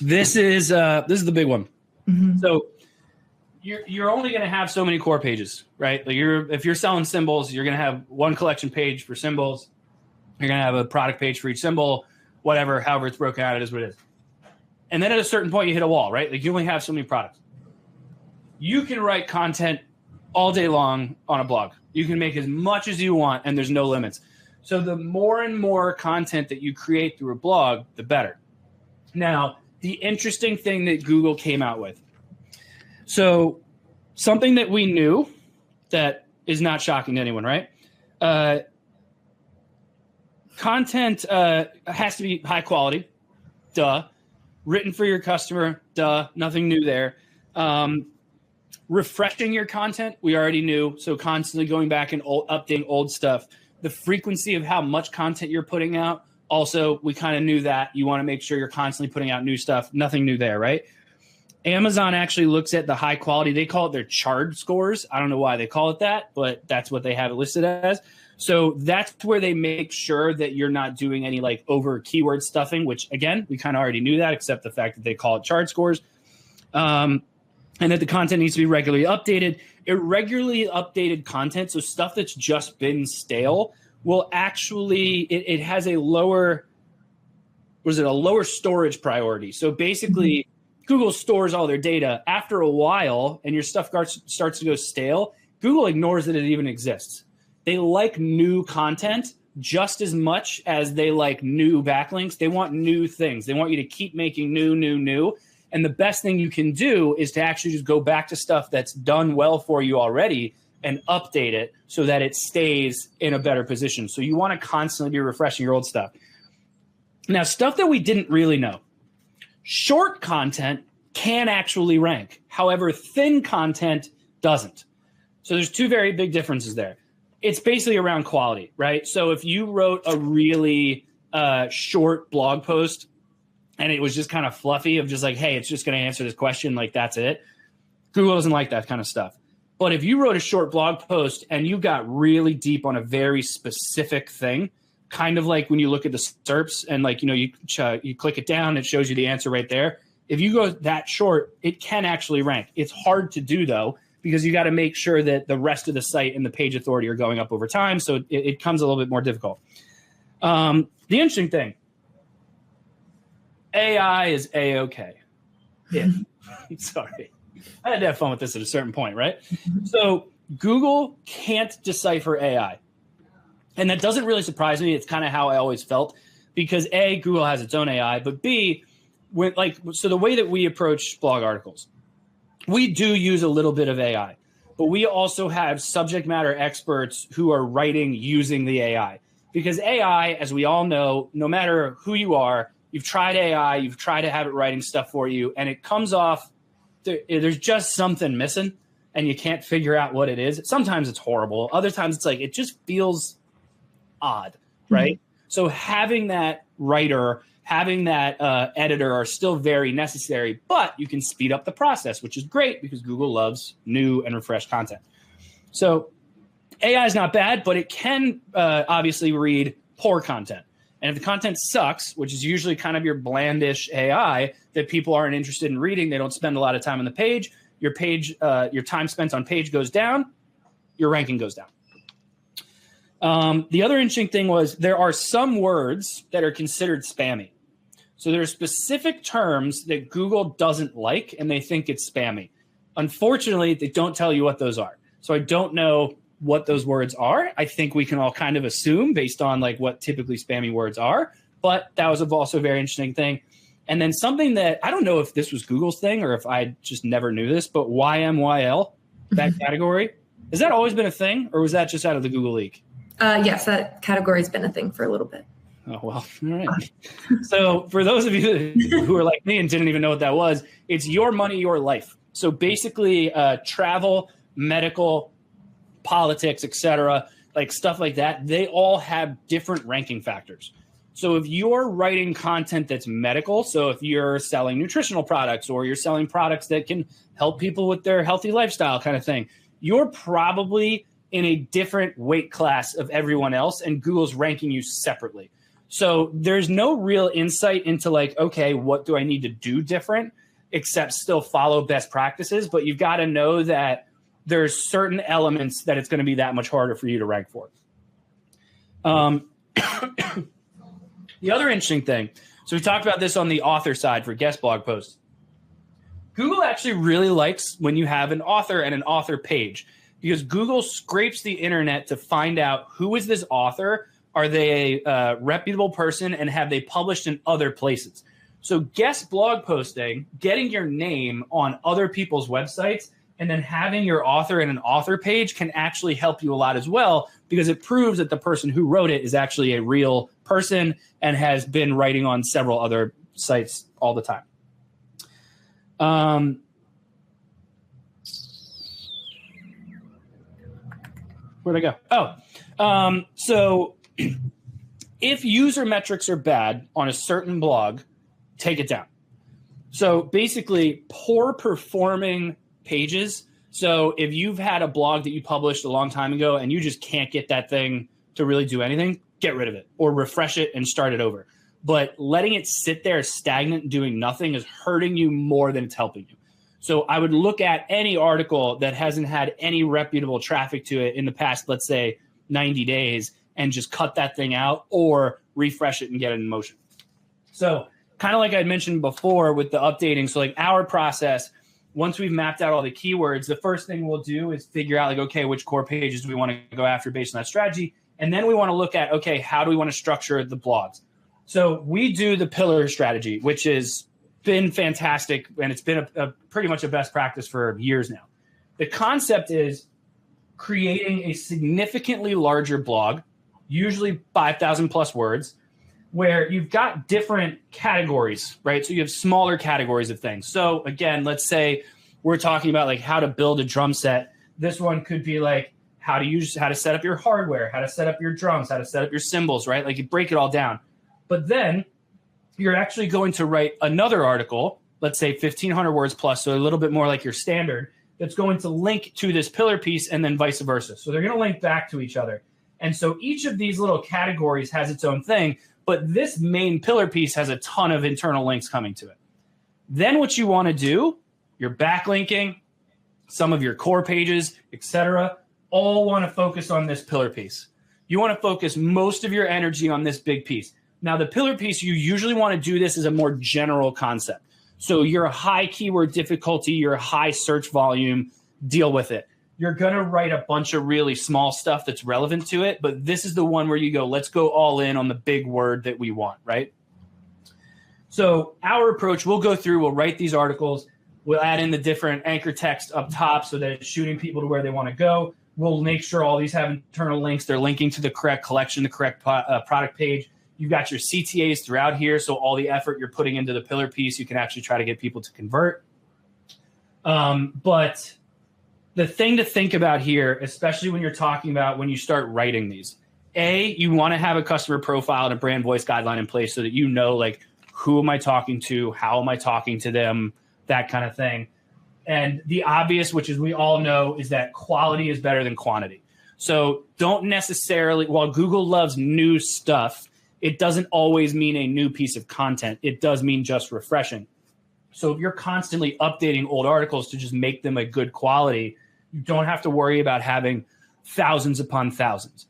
This is the big one. Mm-hmm. So you're only going to have so many core pages, right? Like if you're selling symbols, you're going to have one collection page for symbols. You're going to have a product page for each symbol, whatever, however it's broken out, it is what it is. And then at a certain point, you hit a wall, right? Like you only have so many products. You can write content all day long on a blog. You can make as much as you want, and there's no limits. So the more and more content that you create through a blog, the better. Now, the interesting thing that Google came out with. So something that we knew that is not shocking to anyone, right? Content has to be high quality, duh. Written for your customer, duh. Nothing new there. Refreshing your content, we already knew. So constantly going back and updating old stuff. The frequency of how much content you're putting out, also, we kind of knew that. You want to make sure you're constantly putting out new stuff. Nothing new there, right? Amazon actually looks at the high quality. They call it their chart scores. I don't know why they call it that, but that's what they have it listed as. So that's where they make sure that you're not doing any like over keyword stuffing, which again, we kind of already knew that, except the fact that they call it chart scores. And that the content needs to be regularly updated. Irregularly updated content, so stuff that's just been stale, will actually, it has a lower storage priority. So basically, Google stores all their data. After a while, and your stuff starts to go stale, Google ignores that it even exists. They like new content just as much as they like new backlinks. They want new things. They want you to keep making new. And the best thing you can do is to actually just go back to stuff that's done well for you already and update it so that it stays in a better position. So you want to constantly be refreshing your old stuff. Now, stuff that we didn't really know. Short content can actually rank. However, thin content doesn't. So there's two very big differences there. It's basically around quality, right? So if you wrote a really short blog post and it was just kind of fluffy of just like, hey, it's just going to answer this question, like that's it. Google doesn't like that kind of stuff. But if you wrote a short blog post and you got really deep on a very specific thing, kind of like when you look at the SERPs and like, you know, you click it down, it shows you the answer right there. If you go that short, it can actually rank. It's hard to do though, because you got to make sure that the rest of the site and the page authority are going up over time. So it comes a little bit more difficult. The interesting thing, AI is A-okay. Yeah, sorry. I had to have fun with this at a certain point, right? So Google can't decipher AI. And that doesn't really surprise me. It's kind of how I always felt, because A, Google has its own AI, but B, so the way that we approach blog articles, we do use a little bit of AI, but we also have subject matter experts who are writing using the AI. Because AI, as we all know, no matter who you are, you've tried AI, you've tried to have it writing stuff for you, and it comes off, there's just something missing, and you can't figure out what it is. Sometimes it's horrible. Other times it's like, it just feels odd, right? Mm-hmm. So having that writer, having that editor are still very necessary, but you can speed up the process, which is great because Google loves new and refreshed content. So AI is not bad, but it can obviously read poor content. And if the content sucks, which is usually kind of your blandish AI that people aren't interested in reading, they don't spend a lot of time on the page, your time spent on page goes down, your ranking goes down. The other interesting thing was there are some words that are considered spammy. So there are specific terms that Google doesn't like, and they think it's spammy. Unfortunately, they don't tell you what those are. So I don't know what those words are. I think we can all kind of assume based on like what typically spammy words are, but that was also a very interesting thing. And then something that I don't know if this was Google's thing or if I just never knew this, but YMYL, that category, has that always been a thing, or was that just out of the Google leak? Yes, that category has been a thing for a little bit. Oh, well, all right. So for those of you who are like me and didn't even know what that was, it's your money, your life. So basically travel, medical, politics, etc., like stuff like that, they all have different ranking factors. So if you're writing content that's medical, so if you're selling nutritional products or you're selling products that can help people with their healthy lifestyle kind of thing, you're probably in a different weight class of everyone else, and Google's ranking you separately. So there's no real insight into like, okay, what do I need to do different except still follow best practices? But you've got to know that there's certain elements that it's going to be that much harder for you to rank for. The other interesting thing, so we talked about this on the author side for guest blog posts. Google actually really likes when you have an author and an author page, because Google scrapes the internet to find out who is this author. Are they a reputable person, and have they published in other places? So guest blog posting, getting your name on other people's websites, and then having your author and an author page can actually help you a lot as well, because it proves that the person who wrote it is actually a real person and has been writing on several other sites all the time. Where'd I go? So if user metrics are bad on a certain blog, take it down. So basically, poor performing pages. So if you've had a blog that you published a long time ago and you just can't get that thing to really do anything, get rid of it or refresh it and start it over. But letting it sit there stagnant and doing nothing is hurting you more than it's helping you. So I would look at any article that hasn't had any reputable traffic to it in the past, let's say 90 days, and just cut that thing out or refresh it and get it in motion. So kind of like I mentioned before with the updating. So like our process, once we've mapped out all the keywords, the first thing we'll do is figure out like, okay, which core pages do we want to go after based on that strategy? And then we want to look at, okay, how do we want to structure the blogs? So we do the pillar strategy, which has been fantastic, and it's been a pretty much a best practice for years now. The concept is creating a significantly larger blog, usually 5,000 plus words, where you've got different categories, right? So you have smaller categories of things. So again, let's say we're talking about like how to build a drum set. This one could be like how to set up your hardware, how to set up your drums, how to set up your cymbals, right? Like you break it all down. But then you're actually going to write another article, let's say 1,500 words plus, so a little bit more like your standard, that's going to link to this pillar piece and then vice versa. So they're going to link back to each other. And so each of these little categories has its own thing, but this main pillar piece has a ton of internal links coming to it. Then what you want to do, your backlinking, some of your core pages, etc., all want to focus on this pillar piece. You want to focus most of your energy on this big piece. Now, the pillar piece, you usually want to do this as a more general concept. So you're a high keyword difficulty, you're a high search volume, deal with it. You're going to write a bunch of really small stuff that's relevant to it, but this is the one where you go, let's go all in on the big word that we want, right? So our approach, we'll go through, we'll write these articles, we'll add in the different anchor text up top so that it's shooting people to where they want to go. We'll make sure all these have internal links. They're linking to the correct collection, the correct product page. You've got your CTAs throughout here, so all the effort you're putting into the pillar piece, you can actually try to get people to convert. But the thing to think about here, especially when you're talking about when you start writing these, you want to have a customer profile and a brand voice guideline in place so that you know, like, who am I talking to? How am I talking to them? That kind of thing. And the obvious, which is we all know, is that quality is better than quantity. So don't necessarily, while Google loves new stuff, it doesn't always mean a new piece of content. It does mean just refreshing. So if you're constantly updating old articles to just make them a good quality, you don't have to worry about having thousands upon thousands.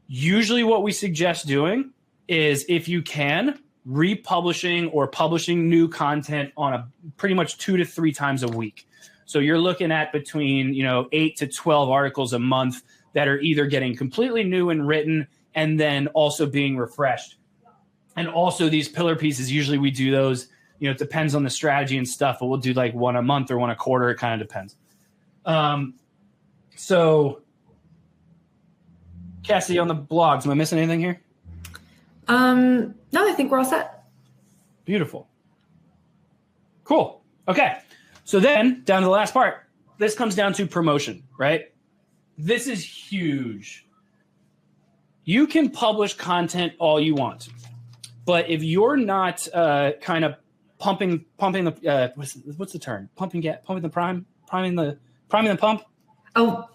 Usually what we suggest doing is, if you can, republishing or publishing new content on a pretty much 2 to 3 times a week. So you're looking at between 8 to 12 articles a month that are either getting completely new and written and then also being refreshed. And also these pillar pieces, usually we do those, it depends on the strategy and stuff, but we'll do like one a month or one a quarter. It kind of depends. So Cassidy, on the blogs, am I missing anything here? No, I think we're all set. Beautiful. Cool. Okay. So then down to the last part, this comes down to promotion, right? This is huge. You can publish content all you want, but if you're not kind of pumping the what's the term? Priming the pump. Oh,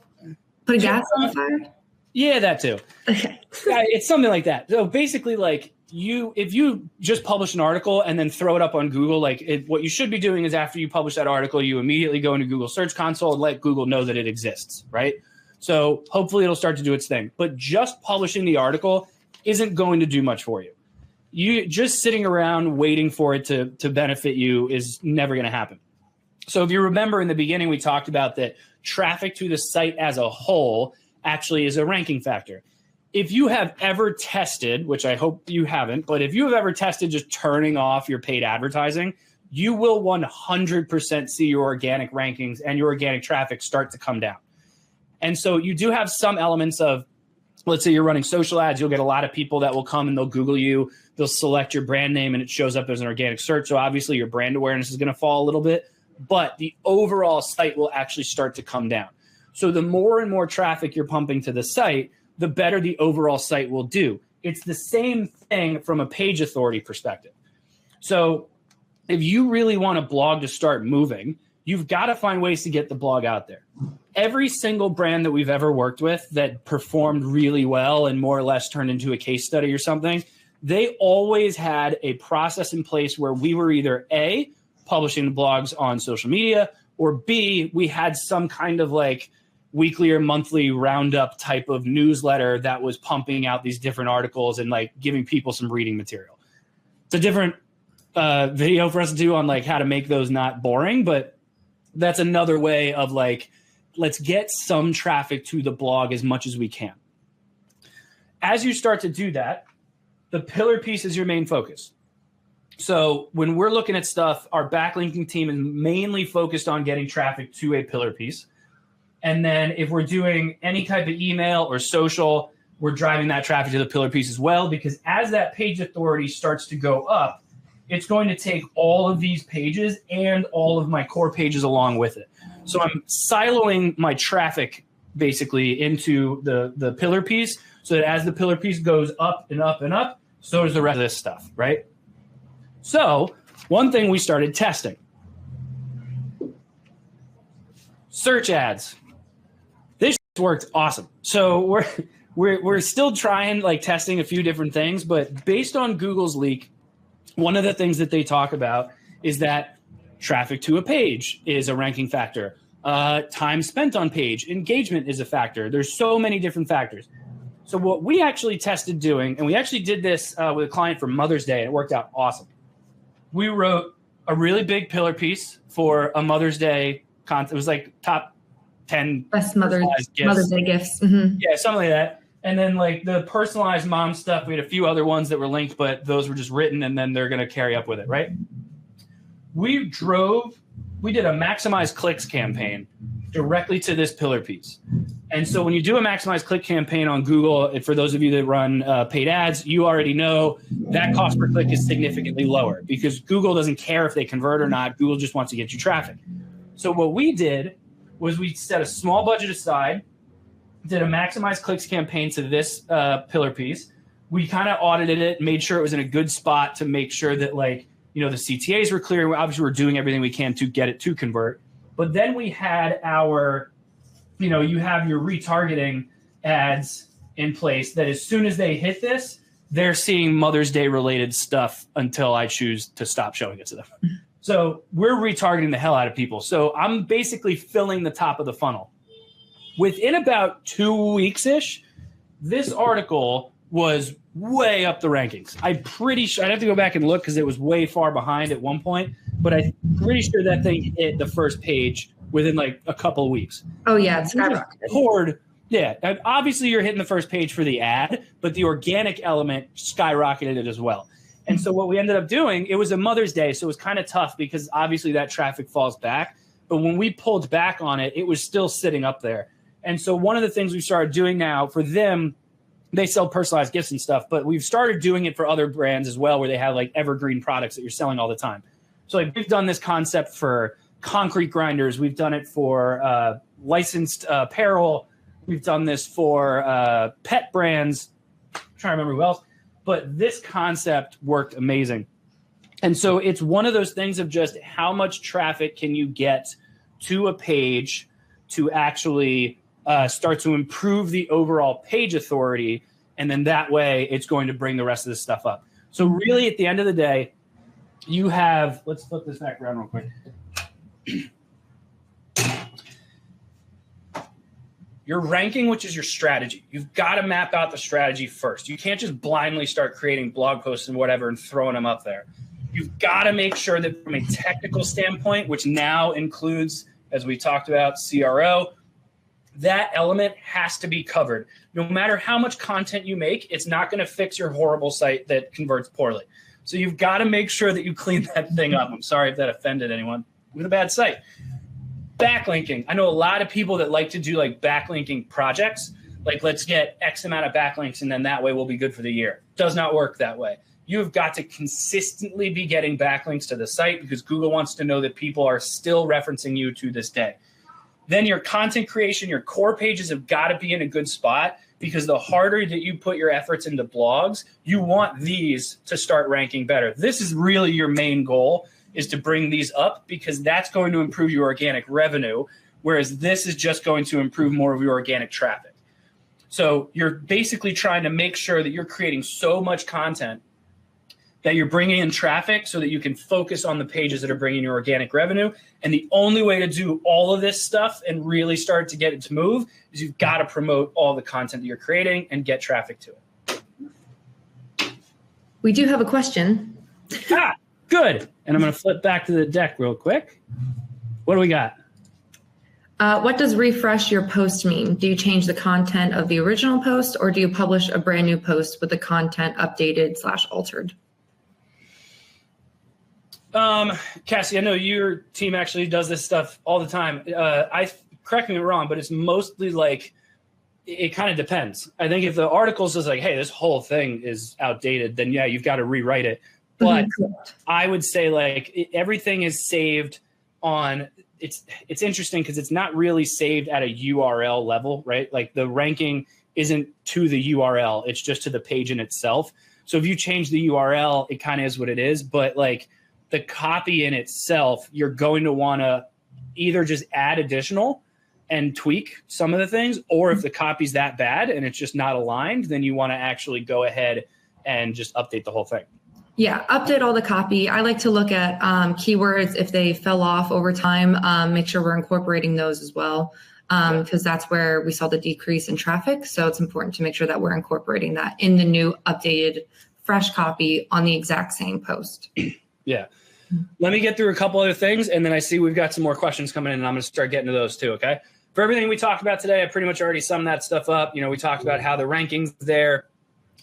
Put a gas on the fire? Yeah, that too. Okay. Yeah, it's something like that. So basically, like if you just publish an article and then throw it up on Google, what you should be doing is after you publish that article, you immediately go into Google Search Console and let Google know that it exists, right? So hopefully it'll start to do its thing. But just publishing the article isn't going to do much for you. You just sitting around waiting for it to benefit you is never going to happen. So if you remember in the beginning, we talked about that traffic to the site as a whole actually is a ranking factor. If you have ever tested, which I hope you haven't, but if you have ever tested just turning off your paid advertising, you will 100% see your organic rankings and your organic traffic start to come down. And so you do have some elements of, let's say you're running social ads, you'll get a lot of people that will come and they'll Google you, they'll select your brand name and it shows up as an organic search. So obviously your brand awareness is going to fall a little bit, but the overall site will actually start to come down. So the more and more traffic you're pumping to the site, the better the overall site will do. It's the same thing from a page authority perspective. So if you really want a blog to start moving, you've got to find ways to get the blog out there. Every single brand that we've ever worked with that performed really well and more or less turned into a case study or something, they always had a process in place where we were either A, publishing the blogs on social media, or B, we had some kind of like weekly or monthly roundup type of newsletter that was pumping out these different articles and like giving people some reading material. It's a different video for us to do on like how to make those not boring, but that's another way of like, let's get some traffic to the blog as much as we can. As you start to do that, the pillar piece is your main focus. So when we're looking at stuff, our backlinking team is mainly focused on getting traffic to a pillar piece. And then if we're doing any type of email or social, we're driving that traffic to the pillar piece as well, because as that page authority starts to go up, it's going to take all of these pages and all of my core pages along with it. So I'm siloing my traffic basically into the pillar piece so that as the pillar piece goes up and up and up, so does the rest of this stuff, right? So one thing we started testing. Search ads. This worked awesome. So we're still trying, like testing a few different things, but based on Google's leak, one of the things that they talk about is that traffic to a page is a ranking factor. Time spent on page, engagement is a factor. There's so many different factors. So what we actually tested doing, and we actually did this with a client for Mother's Day, and it worked out awesome. We wrote a really big pillar piece for a Mother's Day content. It was like top 10 best Mother's Day gifts. Mm-hmm. Yeah, something like that. And then like the personalized mom stuff, we had a few other ones that were linked, but those were just written and then they're going to carry up with it, right? We did a maximize clicks campaign directly to this pillar piece. And so when you do a maximize click campaign on Google, and for those of you that run paid ads, you already know that cost per click is significantly lower because Google doesn't care if they convert or not. Google just wants to get you traffic. So what we did was we set a small budget aside, did a maximize clicks campaign to this pillar piece. We kind of audited it, made sure it was in a good spot to make sure that like, you know, the CTAs were clear. Obviously, we're doing everything we can to get it to convert. But then we had our, you know, you have your retargeting ads in place that as soon as they hit this, they're seeing Mother's Day related stuff until I choose to stop showing it to them. So we're retargeting the hell out of people. So I'm basically filling the top of the funnel. Within about 2 weeks-ish, this article was way up the rankings. I'm pretty sure, I'd have to go back and look because it was way far behind at one point, but I'm pretty sure that thing hit the first page within like a couple of weeks. Oh yeah, it's skyrocketed. Yeah, obviously you're hitting the first page for the ad, but the organic element skyrocketed it as well. And so what we ended up doing, it was a Mother's Day, so it was kind of tough because obviously that traffic falls back. But when we pulled back on it, it was still sitting up there. And so one of the things we started doing now for them, they sell personalized gifts and stuff, but we've started doing it for other brands as well, where they have like evergreen products that you're selling all the time. So like we've done this concept for concrete grinders. We've done it for licensed apparel. We've done this for pet brands. I'm trying to remember who else. But this concept worked amazing. And so it's one of those things of just how much traffic can you get to a page to actually start to improve the overall page authority. And then that way it's going to bring the rest of this stuff up. So really at the end of the day, you have, let's flip this back around real quick. Your ranking, which is your strategy. You've got to map out the strategy first. You can't just blindly start creating blog posts and whatever and throwing them up there. You've got to make sure that from a technical standpoint, which now includes, as we talked about, CRO, that element has to be covered. No matter how much content you make, it's not going to fix your horrible site that converts poorly. So you've got to make sure that you clean that thing up. I'm sorry if that offended anyone with a bad site. Backlinking. I know a lot of people that like to do like backlinking projects. Like, let's get X amount of backlinks and then that way we'll be good for the year. Does not work that way. You've got to consistently be getting backlinks to the site because Google wants to know that people are still referencing you to this day. Then your content creation, your core pages have got to be in a good spot because the harder that you put your efforts into blogs, you want these to start ranking better. This is really your main goal, is to bring these up because that's going to improve your organic revenue, whereas this is just going to improve more of your organic traffic. So you're basically trying to make sure that you're creating so much content that you're bringing in traffic so that you can focus on the pages that are bringing your organic revenue. And the only way to do all of this stuff and really start to get it to move is you've got to promote all the content that you're creating and get traffic to it. We do have a question. Good. And I'm going to flip back to the deck real quick. What do we got? What does refresh your post mean? Do you change the content of the original post or do you publish a brand new post with the content updated/altered? Cassie, I know your team actually does this stuff all the time. Correct me if I'm wrong, but it's mostly like, it kind of depends. I think if the article says like, hey, this whole thing is outdated, then yeah, you've got to rewrite it. But I would say like everything is saved on, it's interesting because it's not really saved at a URL level, right? Like the ranking isn't to the URL, it's just to the page in itself. So if you change the URL, it kind of is what it is. But like the copy in itself, you're going to want to either just add additional and tweak some of the things, or if the copy's that bad and it's just not aligned, then you want to actually go ahead and just update the whole thing. Yeah, update all the copy. I like to look at keywords if they fell off over time, make sure we're incorporating those as well, because that's where we saw the decrease in traffic. So it's important to make sure that we're incorporating that in the new updated, fresh copy on the exact same post. Yeah. Let me get through a couple other things, and then I see we've got some more questions coming in, and I'm going to start getting to those too, okay? For everything we talked about today, I pretty much already summed that stuff up. You know, we talked about how the rankings there,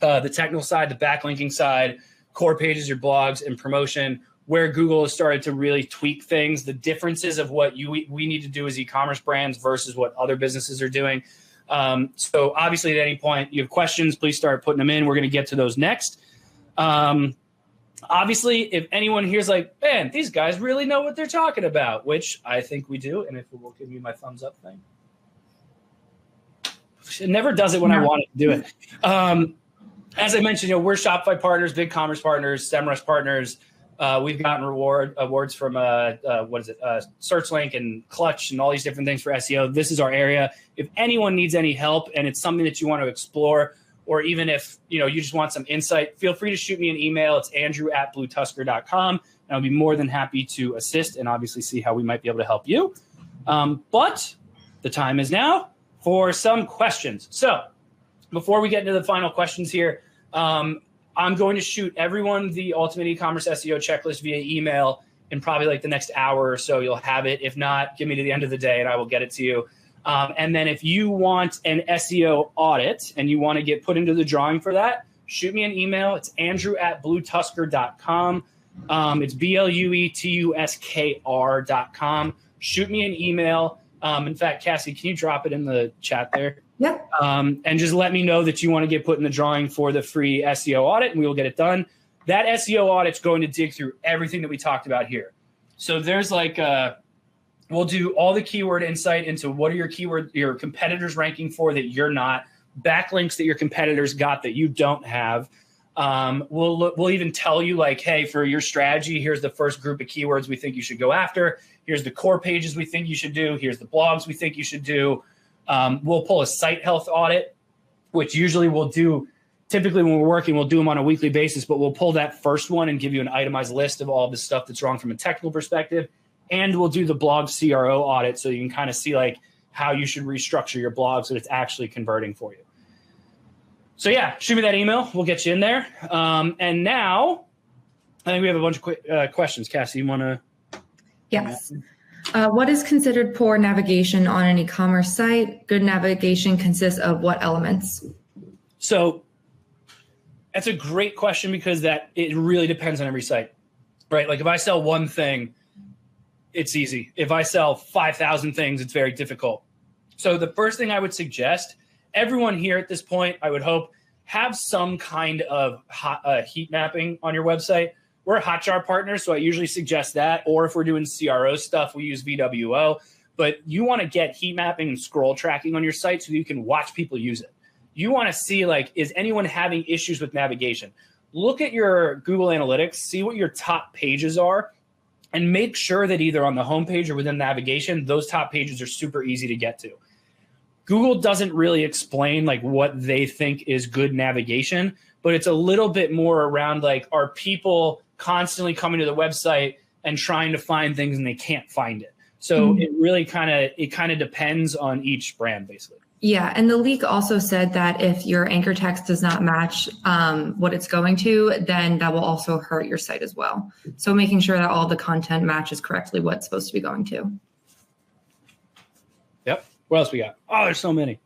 the technical side, the backlinking side, core pages, your blogs, and promotion, where Google has started to really tweak things, the differences of what we need to do as e-commerce brands versus what other businesses are doing. So obviously at any point you have questions, please start putting them in. We're going to get to those next. Obviously, if anyone here's like, man, these guys really know what they're talking about, which I think we do. And if it will give me my thumbs up thing. It never does it when I want it to do it. As I mentioned, we're Shopify partners, BigCommerce partners, SEMrush partners. We've gotten awards from SearchLink and Clutch and all these different things for SEO. This is our area. If anyone needs any help and it's something that you want to explore, or even if you just want some insight, feel free to shoot me an email. It's andrew@bluetuskr.com, and I'll be more than happy to assist and obviously see how we might be able to help you. But the time is now for some questions. So before we get into the final questions here, I'm going to shoot everyone the Ultimate E-commerce SEO checklist via email in probably like the next hour or so. You'll have it. If not, give me to the end of the day and I will get it to you. And then if you want an SEO audit and you want to get put into the drawing for that, shoot me an email. It's andrew@bluetuskr.com. It's BLUETUSKR.com. Shoot me an email. In fact, Cassie, can you drop it in the chat there? Yeah. And just let me know that you want to get put in the drawing for the free SEO audit, and we will get it done. That SEO audit's going to dig through everything that we talked about here. So there's like we'll do all the keyword insight into what are your competitors ranking for that you're not, backlinks that your competitors got that you don't have. We'll even tell you like, hey, for your strategy, here's the first group of keywords we think you should go after. Here's the core pages we think you should do. Here's the blogs we think you should do. We'll pull a site health audit, which usually we'll do. Typically when we're working, we'll do them on a weekly basis, but we'll pull that first one and give you an itemized list of all the stuff that's wrong from a technical perspective. And we'll do the blog CRO audit so you can kind of see like how you should restructure your blog so it's actually converting for you. So yeah, shoot me that email. We'll get you in there. And now I think we have a bunch of quick questions. Cassie, you want to? Yes. What is considered poor navigation on an e-commerce site? Good navigation consists of what elements? So that's a great question because it really depends on every site, right? Like if I sell one thing, it's easy. If I sell 5,000 things, it's very difficult. So the first thing I would suggest, everyone here at this point, I would hope, have some kind of heat mapping on your website. We're a Hotjar partner, so I usually suggest that. Or if we're doing CRO stuff, we use VWO. But you want to get heat mapping and scroll tracking on your site so you can watch people use it. You want to see, like, is anyone having issues with navigation? Look at your Google Analytics, see what your top pages are, and make sure that either on the homepage or within navigation, those top pages are super easy to get to. Google doesn't really explain like what they think is good navigation, but it's a little bit more around like, are people constantly coming to the website and trying to find things and they can't find it? So it really kind of depends on each brand basically. Yeah, and the leak also said that if your anchor text does not match what it's going to, then that will also hurt your site as well. So making sure that all the content matches correctly what it's supposed to be going to. Yep. What else we got? Oh, there's so many.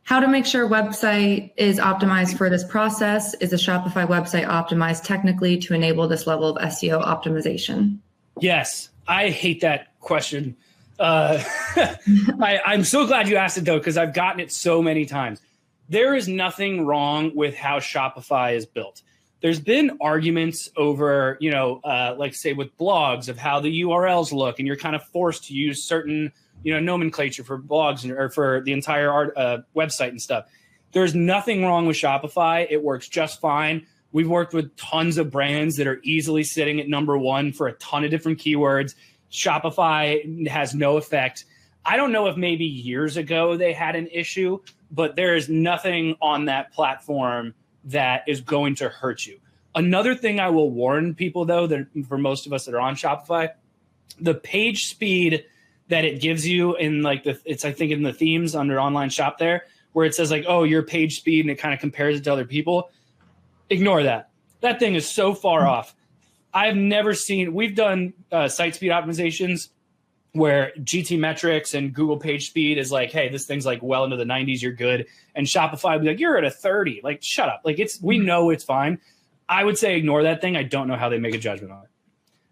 How to make sure website is optimized for this process. Is a Shopify website optimized technically to enable this level of SEO optimization? Yes, I hate that question. I'm so glad you asked it though, because I've gotten it so many times. There is nothing wrong with how Shopify is built. There's been arguments over, like say with blogs of how the URLs look, and you're kind of forced to use certain, nomenclature for blogs or for the entire website and stuff. There's nothing wrong with Shopify. It works just fine. We've worked with tons of brands that are easily sitting at number one for a ton of different keywords. Shopify has no effect. I don't know if maybe years ago they had an issue, but there is nothing on that platform that is going to hurt you. Another thing I will warn people, though, that for most of us that are on Shopify, the page speed that it gives you in like I think in the themes under online shop there, where it says like, oh, your page speed, and it kind of compares it to other people. Ignore that. That thing is so far off. I've never seen, we've done site speed optimizations where GT metrics and Google page speed is like, hey, this thing's like well into the 90s, you're good. And Shopify would be like, you're at a 30. Like, shut up. Like, we know it's fine. I would say ignore that thing. I don't know how they make a judgment on it.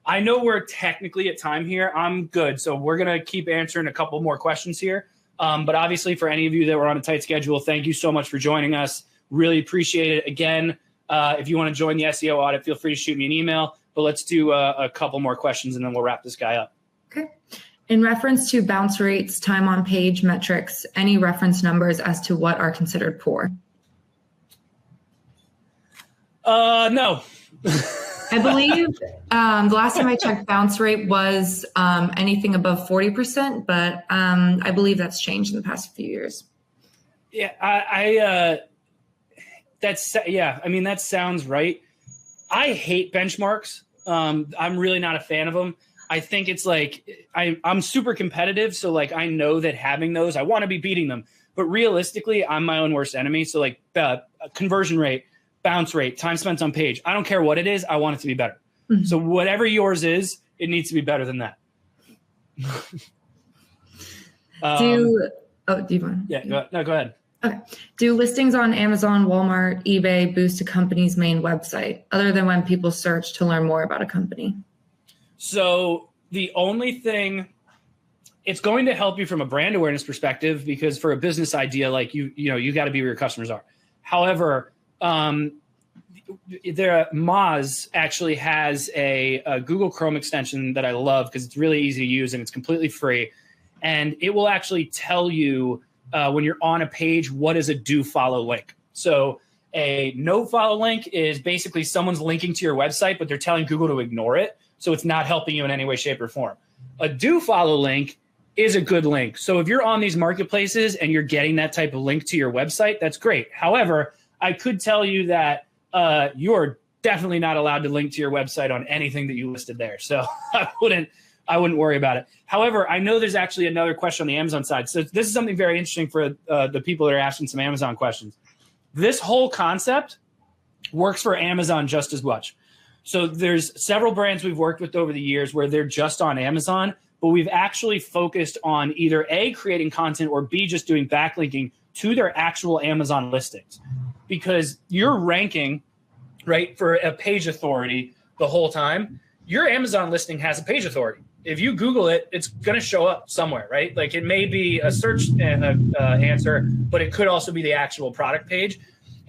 I know we're technically at time here. I'm good. So we're going to keep answering a couple more questions here. But obviously for any of you that were on a tight schedule, thank you so much for joining us. Really appreciate it. Again, if you want to join the SEO audit, feel free to shoot me an email. But let's do a couple more questions and then we'll wrap this guy up. Okay. In reference to bounce rates, time on page metrics, any reference numbers as to what are considered poor? No. I believe the last time I checked, bounce rate was anything above 40%, but I believe that's changed in the past few years. Yeah, that sounds right. I hate benchmarks. I'm really not a fan of them. I think it's like I'm super competitive. So like I know that having those, I want to be beating them. But realistically, I'm my own worst enemy. So like conversion rate, bounce rate, time spent on page. I don't care what it is. I want it to be better. Mm-hmm. So whatever yours is, it needs to be better than that. Do you want? Yeah, go ahead. Okay. Do listings on Amazon, Walmart, eBay boost a company's main website other than when people search to learn more about a company? So the only thing, it's going to help you from a brand awareness perspective because for a business idea, like you got to be where your customers are. However, Moz actually has a Google Chrome extension that I love because it's really easy to use and it's completely free. And it will actually tell you when you're on a page, what is a do follow link? So a no follow link is basically someone's linking to your website, but they're telling Google to ignore it. So it's not helping you in any way, shape, or form. A do follow link is a good link. So if you're on these marketplaces and you're getting that type of link to your website, that's great. However, I could tell you that you're definitely not allowed to link to your website on anything that you listed there. So I wouldn't worry about it. However, I know there's actually another question on the Amazon side. So this is something very interesting for the people that are asking some Amazon questions. This whole concept works for Amazon just as much. So there's several brands we've worked with over the years where they're just on Amazon, but we've actually focused on either A, creating content, or B, just doing backlinking to their actual Amazon listings. Because you're ranking, right, for a page authority the whole time. Your Amazon listing has a page authority. If you Google it, it's going to show up somewhere, right? Like it may be a search answer, but it could also be the actual product page.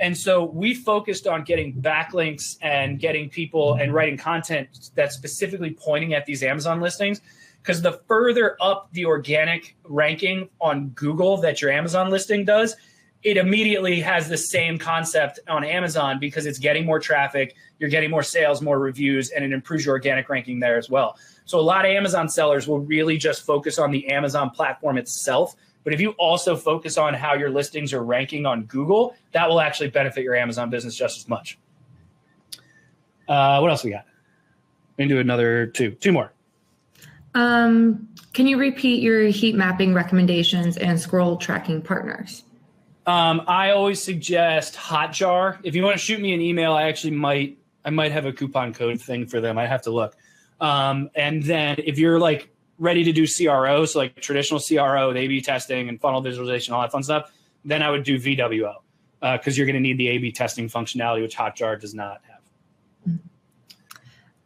And so we focused on getting backlinks and getting people and writing content that's specifically pointing at these Amazon listings. Because the further up the organic ranking on Google that your Amazon listing does, it immediately has the same concept on Amazon because it's getting more traffic, you're getting more sales, more reviews, and it improves your organic ranking there as well. So a lot of Amazon sellers will really just focus on the Amazon platform itself. But if you also focus on how your listings are ranking on Google, that will actually benefit your Amazon business just as much. What else we got? We can do another two more. Can you repeat your heat mapping recommendations and scroll tracking partners? I always suggest Hotjar. If you want to shoot me an email, I might have a coupon code thing for them. I have to look. And then if you're like ready to do CRO, so like traditional CRO, the A/B testing and funnel visualization, all that fun stuff, then I would do VWO because you're going to need the A/B testing functionality, which Hotjar does not have.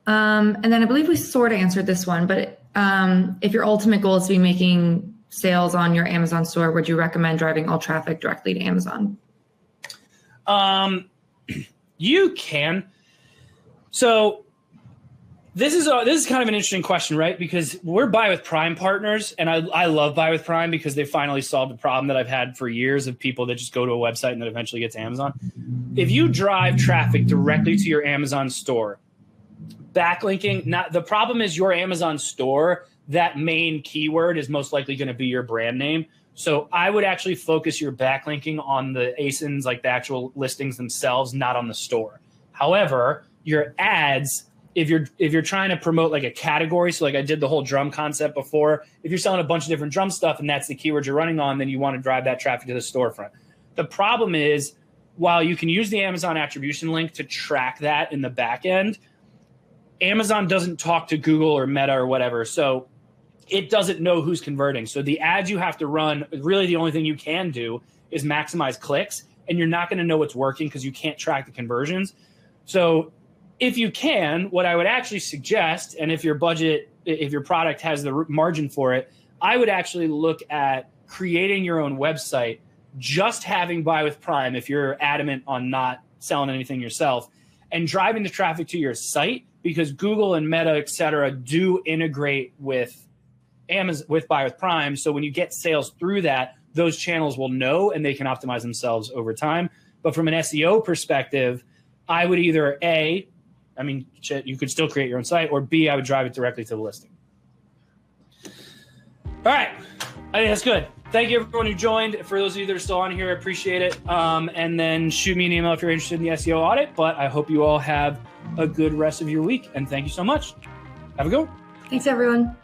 And then I believe we sort of answered this one, but if your ultimate goal is to be making sales on your Amazon store, would you recommend driving all traffic directly to Amazon? You can. So this is kind of an interesting question, right? Because we're Buy with Prime partners, and I love Buy with Prime because they finally solved a problem that I've had for years of people that just go to a website and then eventually get to Amazon. If you drive traffic directly to your Amazon store, backlinking, the problem is your Amazon store, that main keyword is most likely going to be your brand name. So I would actually focus your backlinking on the ASINs, like the actual listings themselves, not on the store. However, your ads, if you're trying to promote like a category, so like I did the whole drum concept before, if you're selling a bunch of different drum stuff and that's the keyword you're running on, then you want to drive that traffic to the storefront. The problem is, while you can use the Amazon attribution link to track that in the back end, Amazon doesn't talk to Google or Meta or whatever. So it doesn't know who's converting. So the ads you have to run, really the only thing you can do is maximize clicks, and you're not going to know what's working because you can't track the conversions. So if you can, what I would actually suggest, and if your product has the margin for it, I would actually look at creating your own website, just having Buy with Prime if you're adamant on not selling anything yourself, and driving the traffic to your site, because Google and Meta, et cetera, do integrate with Amazon, with Buy with Prime. So when you get sales through that, those channels will know and they can optimize themselves over time. But from an SEO perspective, I would either you could still create your own site, or B, I would drive it directly to the listing. All right. I think that's good. Thank you, everyone who joined. For those of you that are still on here, I appreciate it. And then shoot me an email if you're interested in the SEO audit. But I hope you all have a good rest of your week. And thank you so much. Have a good one. Thanks, everyone.